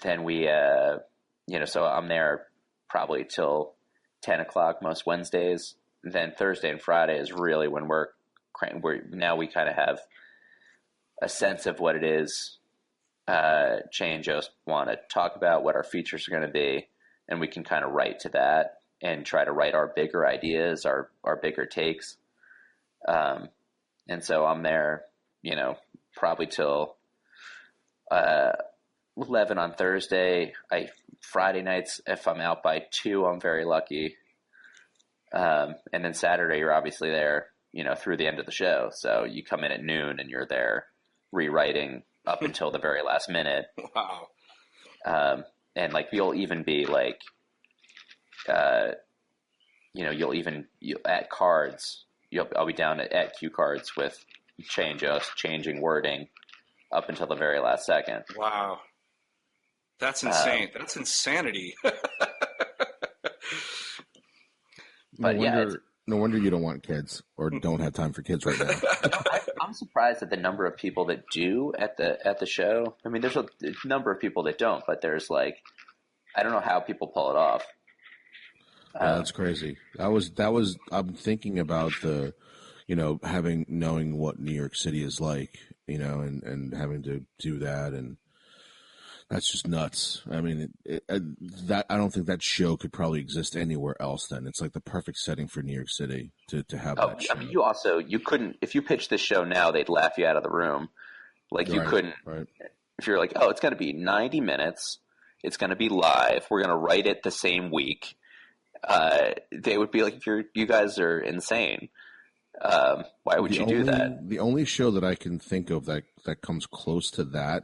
then we, so I'm there probably till 10 o'clock most Wednesdays. Then Thursday and Friday is really when now we kind of have a sense of what it is Jay and Joe want to talk about, what our features are going to be, and we can kind of write to that and try to write our bigger ideas, our bigger takes. And so I'm there, probably till 11 on Thursday. Friday nights, if I'm out by 2, I'm very lucky. And then Saturday, you're obviously there, through the end of the show. So you come in at noon and you're there rewriting up until the very last minute. Wow. And like, you'll even be like, you'll at cards, I'll be down at cue cards with changing wording up until the very last second. Wow. That's insane. That's insanity. But no wonder you don't want kids or don't have time for kids right now. I'm surprised at the number of people that do at the show. I mean, there's a number of people that don't, but there's like, I don't know how people pull it off. That's crazy. I'm thinking about knowing what New York City is like, and having to do that, and that's just nuts. I mean, I don't think that show could probably exist anywhere else. Then it's like the perfect setting for New York City to have that show. I mean, you couldn't, if you pitched this show now, they'd laugh you out of the room. Like you couldn't, if you're like, oh, it's going to be 90 minutes. It's going to be live. We're going to write it the same week. They would be like, you guys are insane. Why would you do that? The only show that I can think of that comes close to that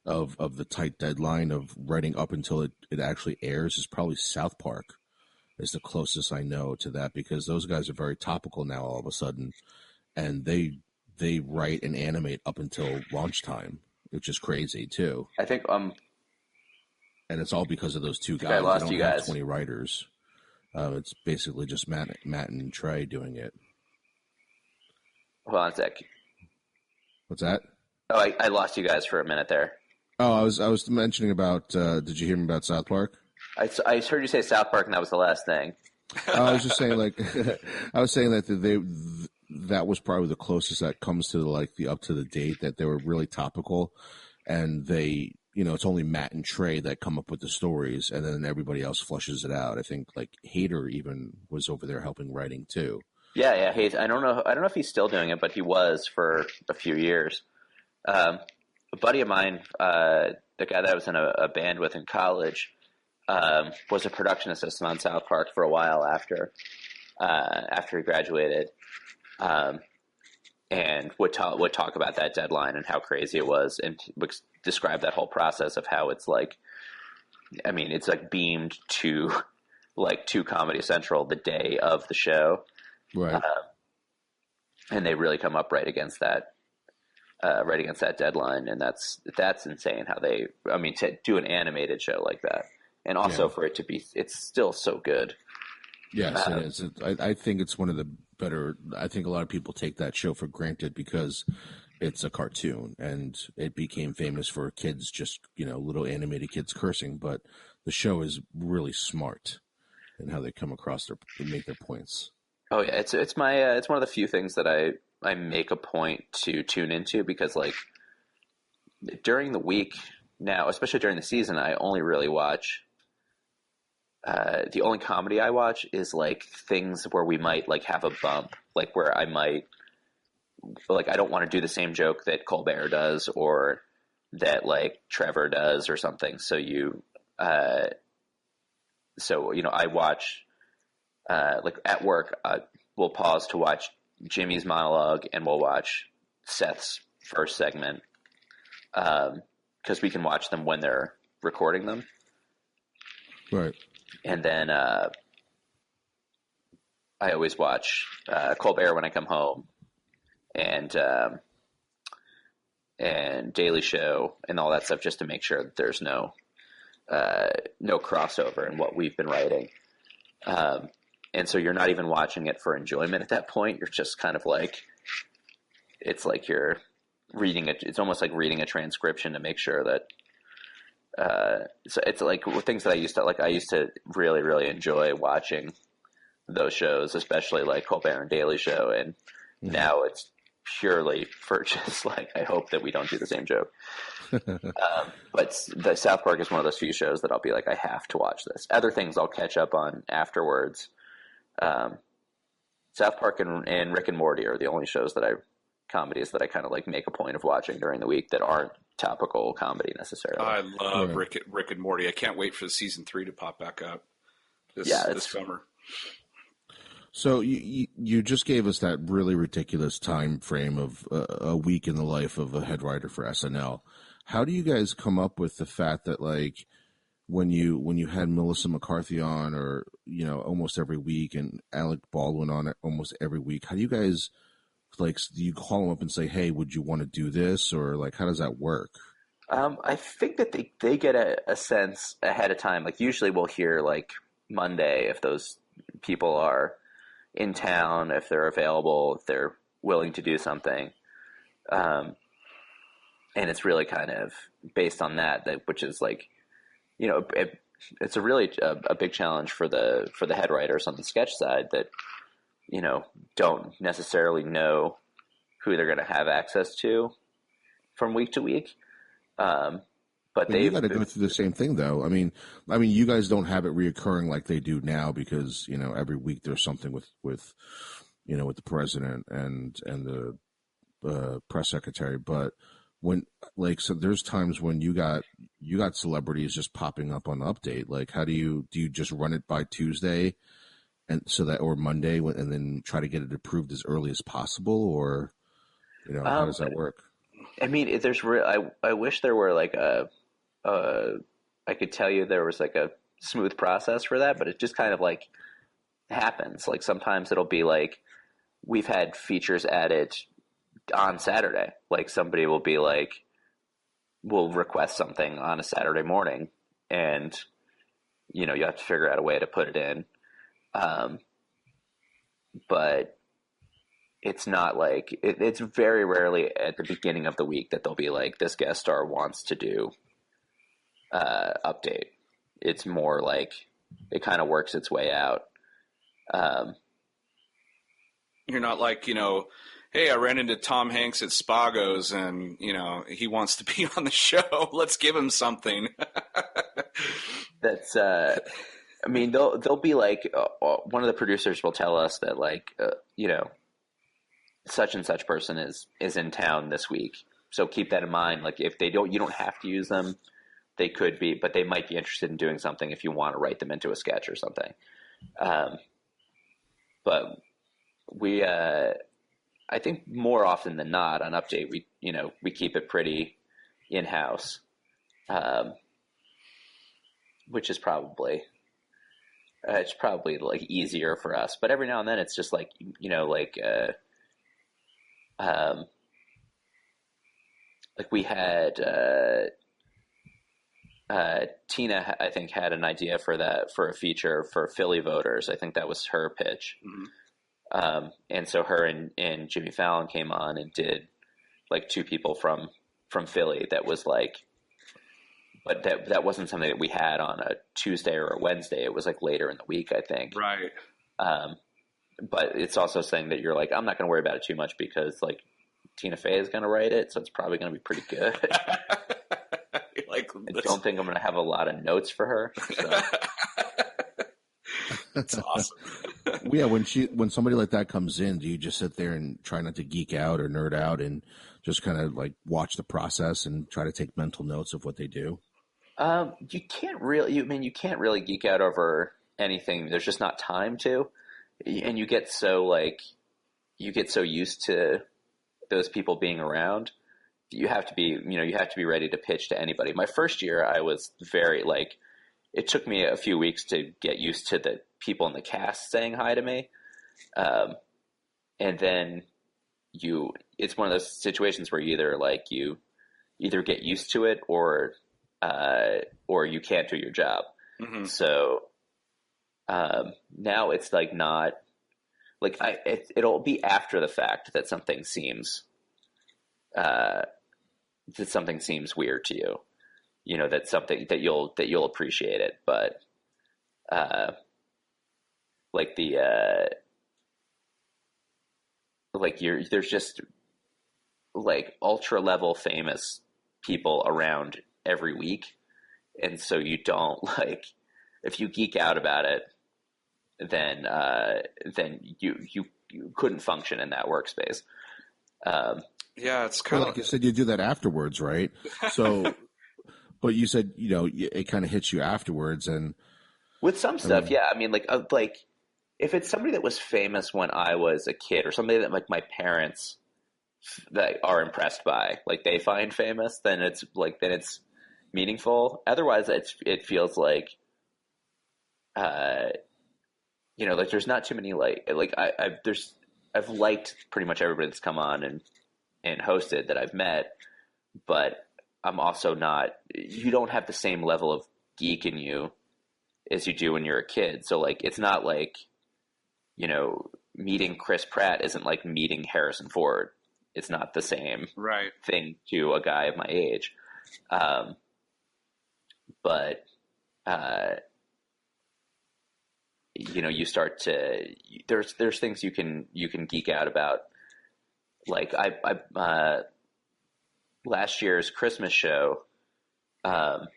of the tight deadline of writing up until it actually airs is probably South Park is the closest I know to that, because those guys are very topical now all of a sudden, and they write and animate up until launch time, which is crazy too. I think and it's all because of those two guys. I lost they you don't have guys. 20 writers. It's basically just Matt and Trey doing it. Hold on a sec. What's that? Oh, I lost you guys for a minute there. Oh, I was mentioning about. Did you hear me about South Park? I heard you say South Park, and that was the last thing. I was just saying, I was saying that that was probably the closest that comes to the up to the date, that they were really topical, and they, it's only Matt and Trey that come up with the stories, and then everybody else flushes it out. I think Hader even was over there helping writing too. Yeah. Hayes, I don't know if he's still doing it, but he was for a few years. A buddy of mine, the guy that I was in a band with in college, was a production assistant on South Park for a while after he graduated, and would talk about that deadline and how crazy it was, and describe that whole process of how it's like. I mean, it's like beamed to Comedy Central the day of the show, right? And they really come up right against that deadline, and that's insane how they. I mean, to do an animated show like that. And also for it to be, it's still so good. Yes, it is. I think it's one of the better. I think a lot of people take that show for granted because it's a cartoon and it became famous for kids, just little animated kids cursing. But the show is really smart in how they come across make their points. Oh yeah, it's it's one of the few things that I make a point to tune into, because during the week now, especially during the season, I only really watch. The only comedy I watch is things where we might have a bump, where I might I don't want to do the same joke that Colbert does or that Trevor does or something. So I watch at work. We'll pause to watch Jimmy's monologue, and we'll watch Seth's first segment because we can watch them when they're recording them. Right. And then I always watch Colbert when I come home, and Daily Show and all that stuff, just to make sure that there's no crossover in what we've been writing. And so you're not even watching it for enjoyment at that point. You're just kind of it's like you're reading it. It's almost like reading a transcription to make sure that So it's like things that I used to like. I used to really, really enjoy watching those shows, especially like Colbert and Daily Show. And now it's purely for just like, I hope that we don't do the same joke. But the South Park is one of those few shows that I'll be like, I have to watch this. Other things I'll catch up on afterwards. South Park and Rick and Morty are the only comedies that I kind of like make a point of watching during the week that aren't topical comedy necessarily. I love Rick and Morty. I can't wait for season 3 to pop back up this summer. So you just gave us that really ridiculous time frame of a week in the life of a head writer for SNL. How do you guys come up with the fact that like when you had Melissa McCarthy on, or almost every week, and Alec Baldwin on it almost every week? How do you guys like? Do you call them up and say, "Hey, would you want to do this?" Or like, how does that work? I think that they get a sense ahead of time. Like usually we'll hear like Monday if those people are in town, if they're available, if they're willing to do something. And it's really kind of based on that, which is like, it's a really a big challenge for the head writers on the sketch side that, don't necessarily know who they're going to have access to from week to week. But you got to go through the same thing, though. I mean, you guys don't have it reoccurring like they do now because every week there's something with the president and the press secretary. But when so there's times when you got celebrities just popping up on the update. Like, how do you just run it by Tuesday, and or Monday, and then try to get it approved as early as possible, or how does that work? I mean, I wish there were like I could tell you there was like a smooth process for that, but it just kind of like happens. Like sometimes it'll be like we've had features added on Saturday. Like somebody will be like, will request something on a Saturday morning, and you have to figure out a way to put it in. But it's not like it's very rarely at the beginning of the week that they'll be like, this guest star wants to do update. It's more like it kind of works its way out. You're not like, hey, I ran into Tom Hanks at Spago's and, he wants to be on the show. Let's give him something. That's, I mean, they'll be like, one of the producers will tell us that like, such and such person is in town this week. So keep that in mind. Like if you don't have to use them. They could be, but they might be interested in doing something if you want to write them into a sketch or something. But we, I think more often than not on Update, we keep it pretty in-house, which is probably like easier for us. But every now and then it's just like, like we had, Tina, I think, had an idea for a feature for Philly voters. I think that was her pitch. Mm-hmm. And so her and Jimmy Fallon came on and did like two people from Philly. That was like, but that wasn't something that we had on a Tuesday or a Wednesday. It was like later in the week, I think. Right. But it's also saying that you're like, I'm not going to worry about it too much because like Tina Fey is going to write it. So it's probably going to be pretty good. I don't think I'm going to have a lot of notes for her. So. That's awesome. Yeah, when somebody like that comes in, do you just sit there and try not to geek out or nerd out and just kind of like watch the process and try to take mental notes of what they do? You can't really geek out over anything. There's just not time to, and you get so used to those people being around. You have to be ready to pitch to anybody. My first year, I was very like, it took me a few weeks to get used to the people in the cast saying hi to me. And then it's one of those situations where you either get used to it or you can't do your job. Mm-hmm. So, now it's like not like it'll be after the fact that something seems weird to you. that's something that you'll appreciate it. But like there's just like ultra level famous people around every week, and so you don't like if you geek out about it, then you couldn't function in that workspace. Yeah, it's Well, kind like of you said, you do that afterwards, right? So, but you said it kind of hits you afterwards, and With some I stuff, mean, yeah. I mean, like if it's somebody that was famous when I was a kid, or somebody that like my parents that are impressed by, like they find famous, then it's meaningful. Otherwise, it feels like uh, like there's not too many I've liked pretty much everybody that's come on and hosted that I've met, but I'm also not. You don't have the same level of geek in you as you do when you're a kid. So like, it's not like meeting Chris Pratt isn't like meeting Harrison Ford. It's not the same right. thing to a guy of my age. Um, but you start to there's things you can geek out about. Like I last year's Christmas show, um,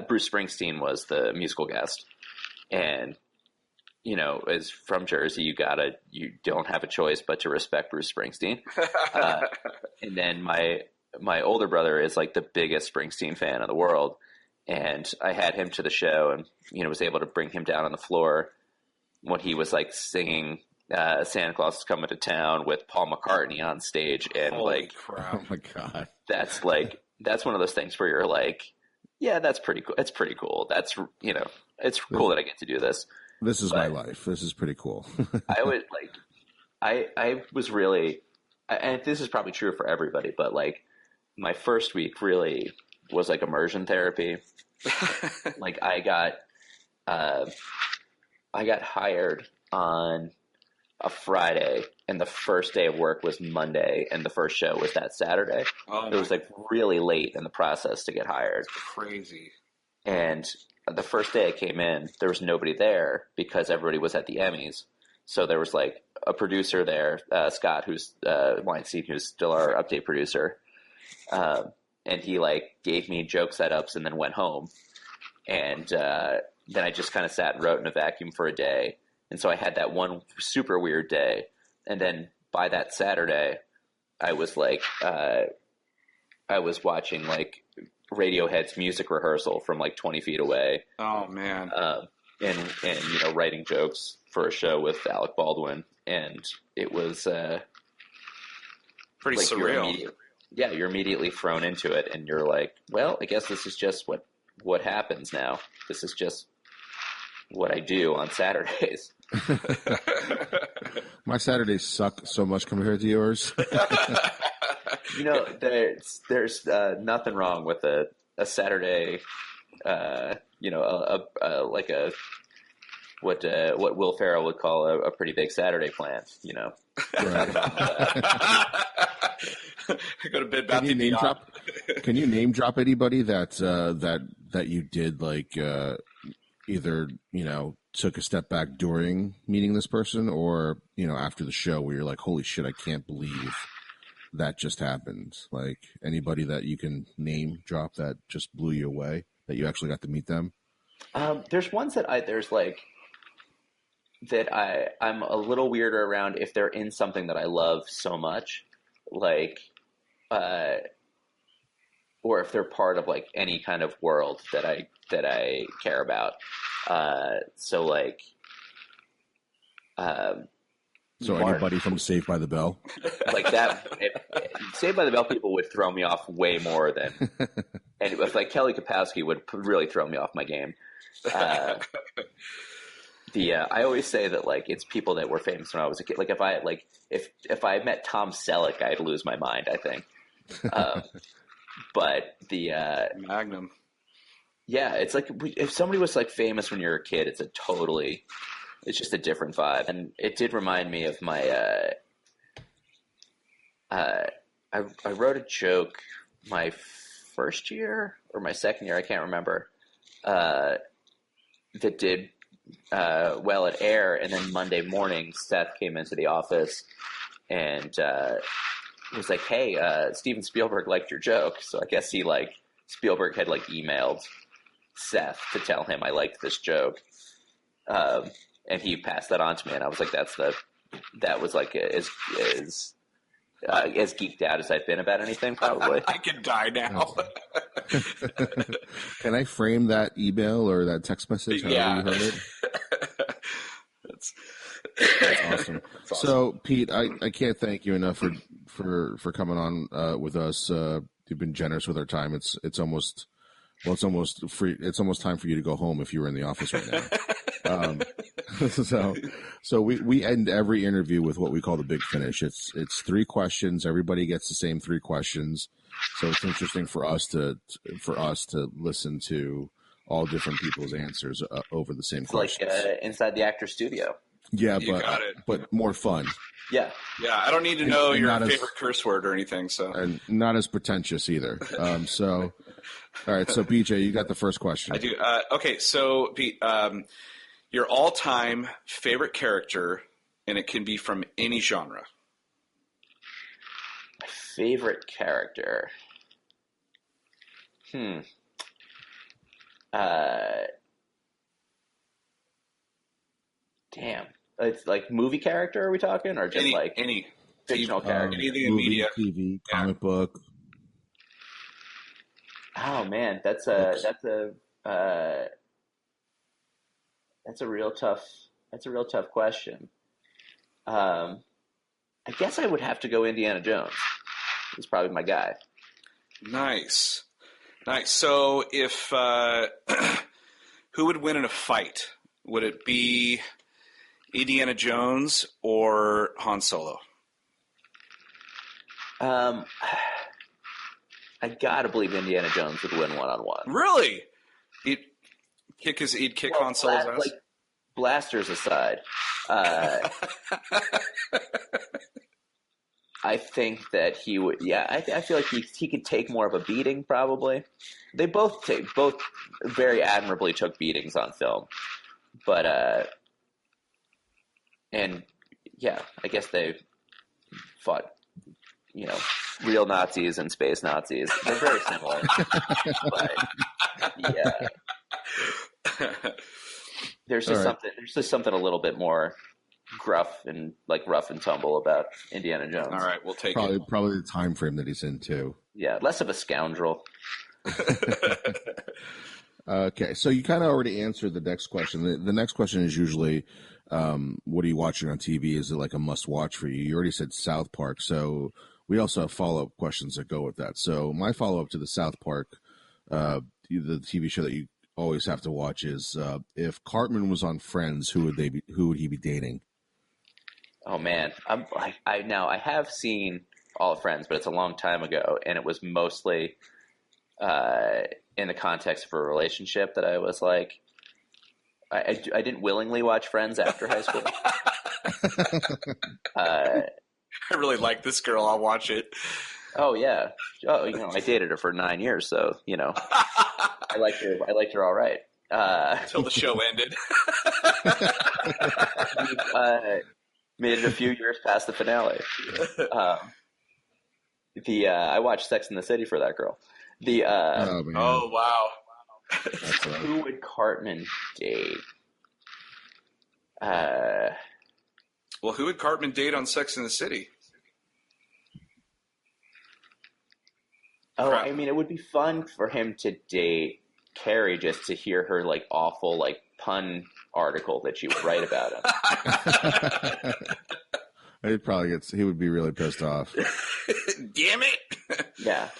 Bruce Springsteen was the musical guest, and as from Jersey, you don't have a choice but to respect Bruce Springsteen. Uh, and then my older brother is like the biggest Springsteen fan in the world, and I had him to the show, and was able to bring him down on the floor when he was like singing "Santa Claus is Coming to Town" with Paul McCartney on stage, and Holy like crap. oh my god, that's one of those things where you're like, yeah, that's pretty cool. It's pretty cool. That's it's cool that I get to do this. this is my But life. This is pretty cool. I would like, I was really, and this is probably true for everybody, but like my first week really was like immersion therapy. Like uh, I got hired on a Friday, and the first day of work was Monday, and the first show was that Saturday. Oh It was like really late in the process to get hired. crazy. And the first day I came in, there was nobody there because everybody was at the Emmys. So there was like a producer there, Scott, who's Weinstein, who's still our update producer. And he like gave me joke setups and then went home. And then I just kind of sat and wrote in a vacuum for a day. And so I had that one super weird day. And then by that Saturday, I was like, I was watching like Radiohead's music rehearsal from like 20 feet away, Oh man. and writing jokes for a show with Alec Baldwin, and it was Pretty like surreal. you're immediately thrown into it, and you're like, well, I guess this is just what happens now. This is just what I do on Saturdays. My Saturdays suck so much compared to yours. There's nothing wrong with a Saturday, like a what Will Ferrell would call a pretty big Saturday plan. Right. Go to Bed Can Bath you and name Beyond. drop? Can you name drop anybody that you did like either took a step back during meeting this person, or after the show where you're like, holy shit, I can't believe that just happened? Like anybody that you can name drop that just blew you away, that you actually got to meet them? There's ones that I'm a little weirder around if they're in something that I love so much, like, or if they're part of like any kind of world that I care about. So like, So Mark, anybody from Saved by the Bell? like that. Saved by the Bell people would throw me off way more than, and if like Kelly Kapowski would really throw me off my game. I always say that like it's people that were famous when I was a kid. Like if I met Tom Selleck, I'd lose my mind, I think. But Magnum. yeah, it's like if somebody was like famous when you're a kid, it's just a different vibe. And it did remind me of my I wrote a joke my first year or my second year, I can't remember, that did well at Air, and then Monday morning, Seth came into the office and was like, "Hey, Steven Spielberg liked your joke." So I guess Spielberg had emailed Seth to tell him I liked this joke, and he passed that on to me, and I was like, that was as geeked out as I've been about anything, probably. I could die now. Can I frame that email or that text message? However you heard it? That's awesome. So, Pete, I can't thank you enough for coming on with us. You've been generous with our time. It's almost free. It's almost time for you to go home if you were in the office right now. So we end every interview with what we call the big finish. It's 3 questions. Everybody gets the same 3 questions. So it's interesting for us to listen to all different people's answers over the same questions. Like inside the actor's studio. Yeah, got it. But more fun. Yeah. Yeah, I don't need to know and your favorite curse word or anything. So and not as pretentious either. So, all right. So, BJ, you got the first question. I do. Okay, so Pete, your all-time favorite character, and it can be from any genre. My favorite character. Damn. It's like movie character, are we talking? Or just any fictional character? Anything in movie, media. TV, comic book. Oh man, that's a real tough question. I guess I would have to go Indiana Jones. He's probably my guy. Nice. So if who would win in a fight? Would it be Indiana Jones or Han Solo? I gotta believe Indiana Jones would win one-on-one. Really? He'd kick Han Solo's ass? Like, blasters aside, I think that he would. Yeah, I feel like he could take more of a beating. Probably, they both very admirably took beatings on film, but and yeah, I guess they fought, real Nazis and space Nazis. They're very similar, but yeah. There's just something a little bit more rough and tumble about Indiana Jones. All right, we'll take it. Probably the time frame that he's in too. Yeah, less of a scoundrel. Okay, so you kind of already answered the next question. The next question is usually, what are you watching on TV? Is it like a must-watch for you? You already said South Park, so we also have follow-up questions that go with that. So my follow-up to the South Park, the TV show that you always have to watch is if Cartman was on Friends, who would he be dating? Oh man, I have seen all of Friends, but it's a long time ago, and it was mostly in the context of a relationship that I was like, I didn't willingly watch Friends after high school. I really like this girl. I'll watch it. Oh yeah. Oh, I dated her for 9 years, so I liked her. I liked her all right. Until the show ended. Made it a few years past the finale. I watched Sex and the City for that girl. Oh wow. Who would Cartman date? Well, who would Cartman date on Sex and the City? Oh, I mean, it would be fun for him to date Carrie just to hear her awful pun article that she would write about him. He would be really pissed off. Damn it! Yeah.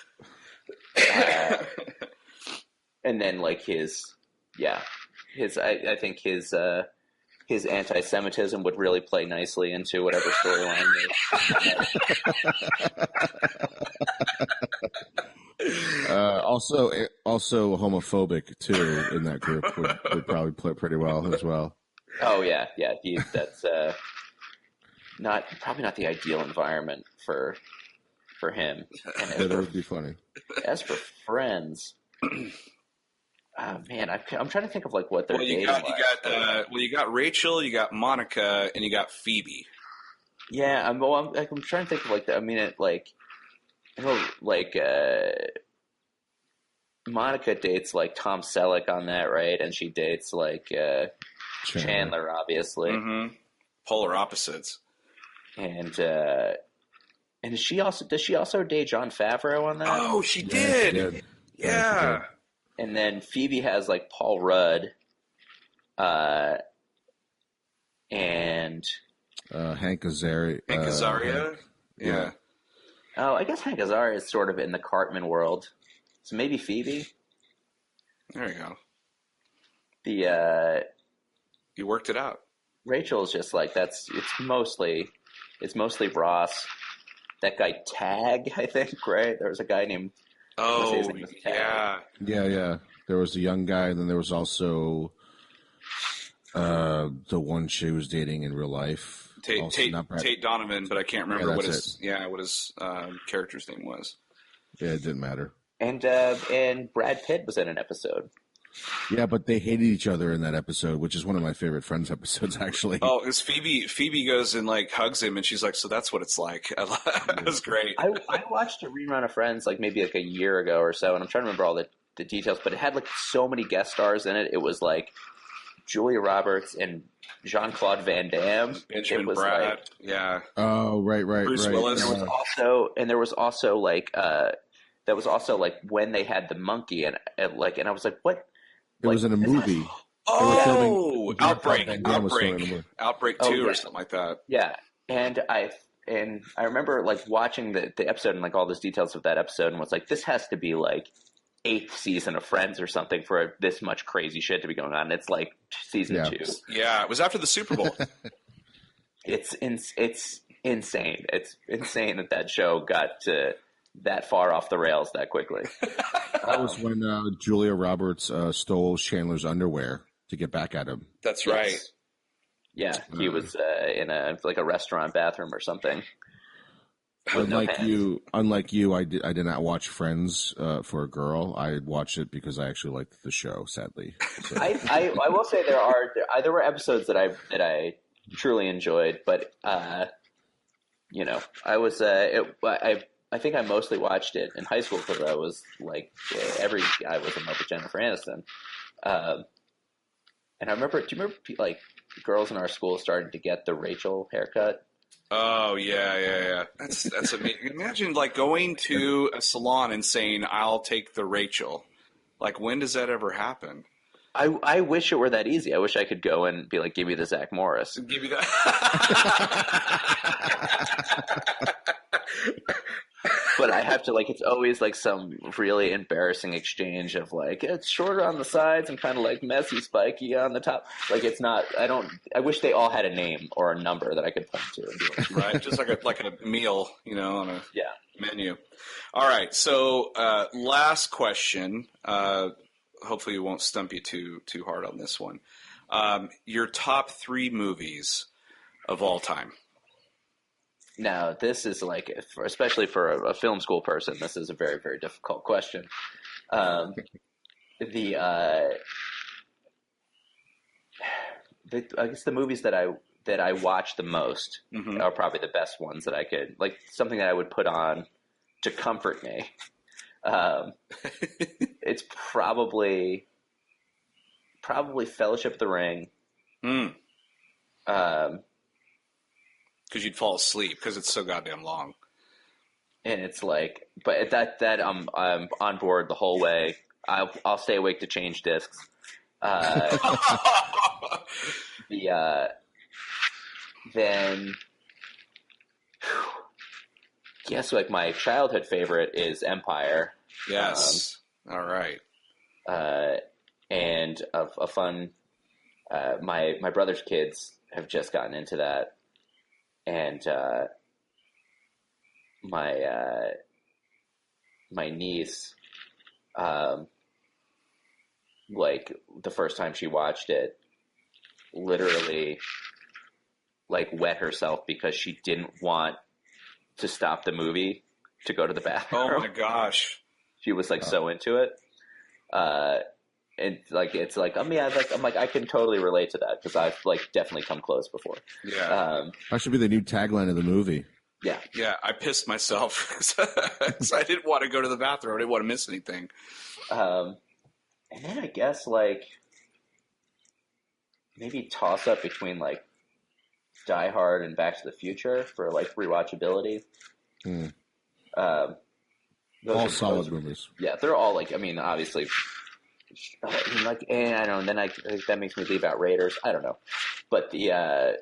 And then I think his anti-Semitism would really play nicely into whatever storyline Also homophobic too in that group would probably play pretty well as well. Oh yeah. That's probably not the ideal environment for for him. And That would be funny. as for Friends, oh man, I'm trying to think of like what they're Well, dating. you got Rachel, you got Monica, and you got Phoebe. Yeah, I'm trying to think of like I mean, I know like Monica dates like Tom Selleck on that, right? And she dates like Chandler, obviously. Mm-hmm. Polar opposites. And does she also date Jon Favreau on that? Oh, she Yeah, did. she did. Yeah. And then Phoebe has like Paul Rudd, and Hank Azaria. Hank Azaria. Yeah. oh, I guess Hank Azaria is sort of in the Cartman world, so maybe Phoebe. There you go. The You worked it out. Rachel's just like it's mostly Ross. That guy Tag, I think, right? There was a guy named Oh, his name was Tag. yeah. Yeah. There was a young guy, and then there was also the one she was dating in real life. Tate Donovan, but I can't remember what that's his character's name was. Yeah, it didn't matter. And Brad Pitt was in an episode. Yeah, but they hated each other in that episode, which is one of my favorite Friends episodes, actually. Oh, because Phoebe goes and like hugs him, and she's like, "So that's what it's like." It was great. I watched a rerun of Friends like maybe like a year ago or so, and I'm trying to remember all the details, but it had like so many guest stars in it. It was like Julia Roberts and Jean-Claude Van Damme. Benjamin it was Bratt. like, Yeah. Oh, right. Bruce right. Willis. there was also like that was also like when they had the monkey and I was like, what? It was in a movie. Oh, Outbreak 2 or something like that. Yeah, and I remember like watching the episode and like all those details of that episode and was like, this has to be like 8th season of Friends or something for this much crazy shit to be going on. And it's like season 2. Yeah, it was after the Super Bowl. It's insane. It's insane that show got that far off the rails that quickly. That was when Julia Roberts stole Chandler's underwear to get back at him. That's right. Yeah, he was in a restaurant bathroom or something. Unlike you, I did not watch Friends for a girl. I watched it because I actually liked the show. Sadly, so. I will say there were episodes that I truly enjoyed, but I was I think I mostly watched it in high school because I was like every guy was in love with Jennifer Aniston, and I remember. Do you remember like girls in our school started to get the Rachel haircut? Oh yeah. That's amazing. Imagine like going to a salon and saying, "I'll take the Rachel." Like, when does that ever happen? I wish it were that easy. I wish I could go and be like, "Give me the Zach Morris." Give you that. But I have to like it's always like some really embarrassing exchange of like it's shorter on the sides and kind of like messy spiky on the top. Like it's not I wish they all had a name or a number that I could point to and be like, right, just like a meal, on a yeah. menu. All right, so last question. Hopefully we won't stump you too hard on this one. Your top 3 movies of all time. Now, this is like, especially for a film school person, this is a very, very difficult question. I guess the movies that I watch the most are probably the best ones that I could, like something that I would put on to comfort me. It's probably Fellowship of the Ring. Because you'd fall asleep because it's so goddamn long. And it's like, but that I'm on board the whole way. I'll stay awake to change discs. Then guess like my childhood favorite is Empire. Yes. All right. And a fun. My brother's kids have just gotten into that. And my niece, like the first time she watched it, literally like wet herself because she didn't want to stop the movie to go to the bathroom. Oh my gosh. She was like so into it. And like it's like I'm like I can totally relate to that because I've like definitely come close before. Yeah. That should be the new tagline of the movie. Yeah. Yeah, I pissed myself because I didn't want to go to the bathroom. I didn't want to miss anything. And then I guess like maybe toss up between like Die Hard and Back to the Future for like rewatchability. Mm. Those All are solid movies. Yeah, they're all like. I mean, obviously, like, and I don't know. And then that makes me leave out Raiders. I don't know, but the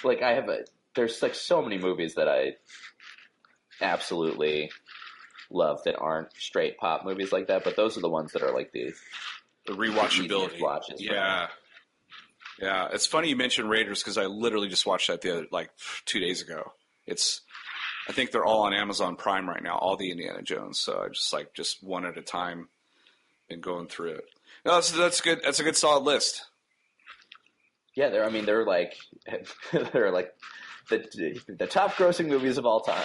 like I have there's like so many movies that I absolutely love that aren't straight pop movies like that. But those are the ones that are like the rewatchability. Watches. Yeah. Yeah, it's funny you mentioned Raiders because I literally just watched that the other 2 days ago. I think they're all on Amazon Prime right now, all the Indiana Jones. So I just one at a time, been going through it. No, that's good. That's a good solid list. Yeah, they're like they're like the top grossing movies of all time.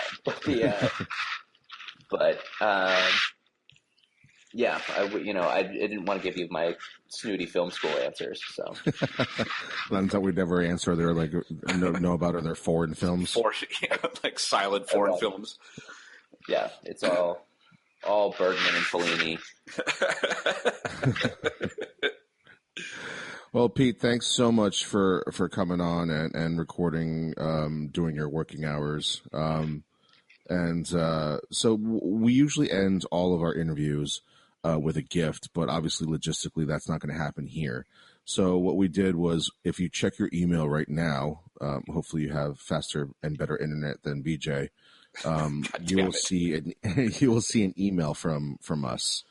Yeah, I didn't want to give you my snooty film school answers, so. Until we'd never answer their know about other foreign films. Like silent foreign films. Yeah, it's all Bergman and Fellini. Well, Pete, thanks so much for coming on and recording, doing your working hours. So we usually end all of our interviews with a gift, but obviously logistically that's not going to happen here. So what we did was, if you check your email right now, hopefully you have faster and better internet than BJ. You will see an email from us.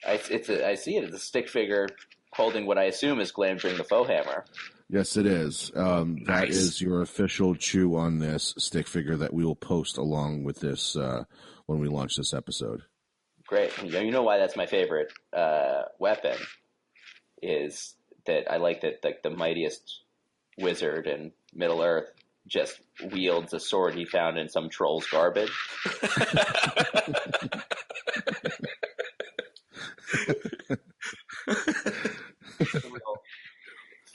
I see it. It's a stick figure holding what I assume is Glamdring the Faux Hammer. Yes, it is. Nice. That is your official Chew on This stick figure that we will post along with this when we launch this episode. Great. You know why that's my favorite weapon is that I like that like the mightiest wizard in Middle Earth just wields a sword he found in some troll's garbage. It's a real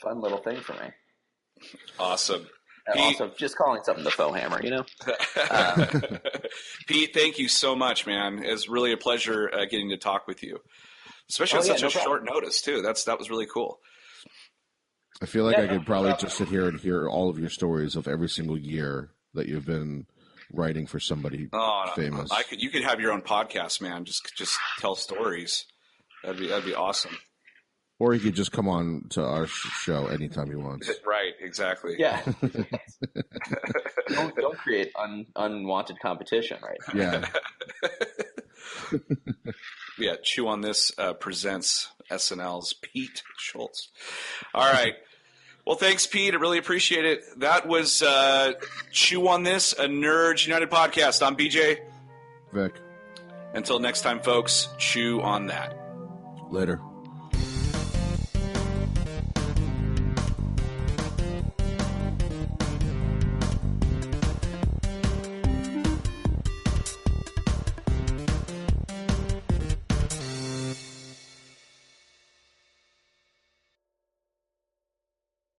fun little thing for me. Awesome. Also, just calling something the faux hammer, Pete, thank you so much, man. It's really a pleasure getting to talk with you, especially on such a short notice too. That was really cool. I feel like I could probably just sit here and hear all of your stories of every single year that you've been writing for somebody famous. You could have your own podcast, man. Just tell stories. That'd be awesome. Or you could just come on to our show anytime you want. Right, exactly. Yeah. don't create unwanted competition, right? Yeah. Yeah, Chew on This presents SNL's Pete Schultz. All right. Well, thanks, Pete. I really appreciate it. That was Chew on This, a Nerds United podcast. I'm BJ. Vic. Until next time, folks, chew on that. Later.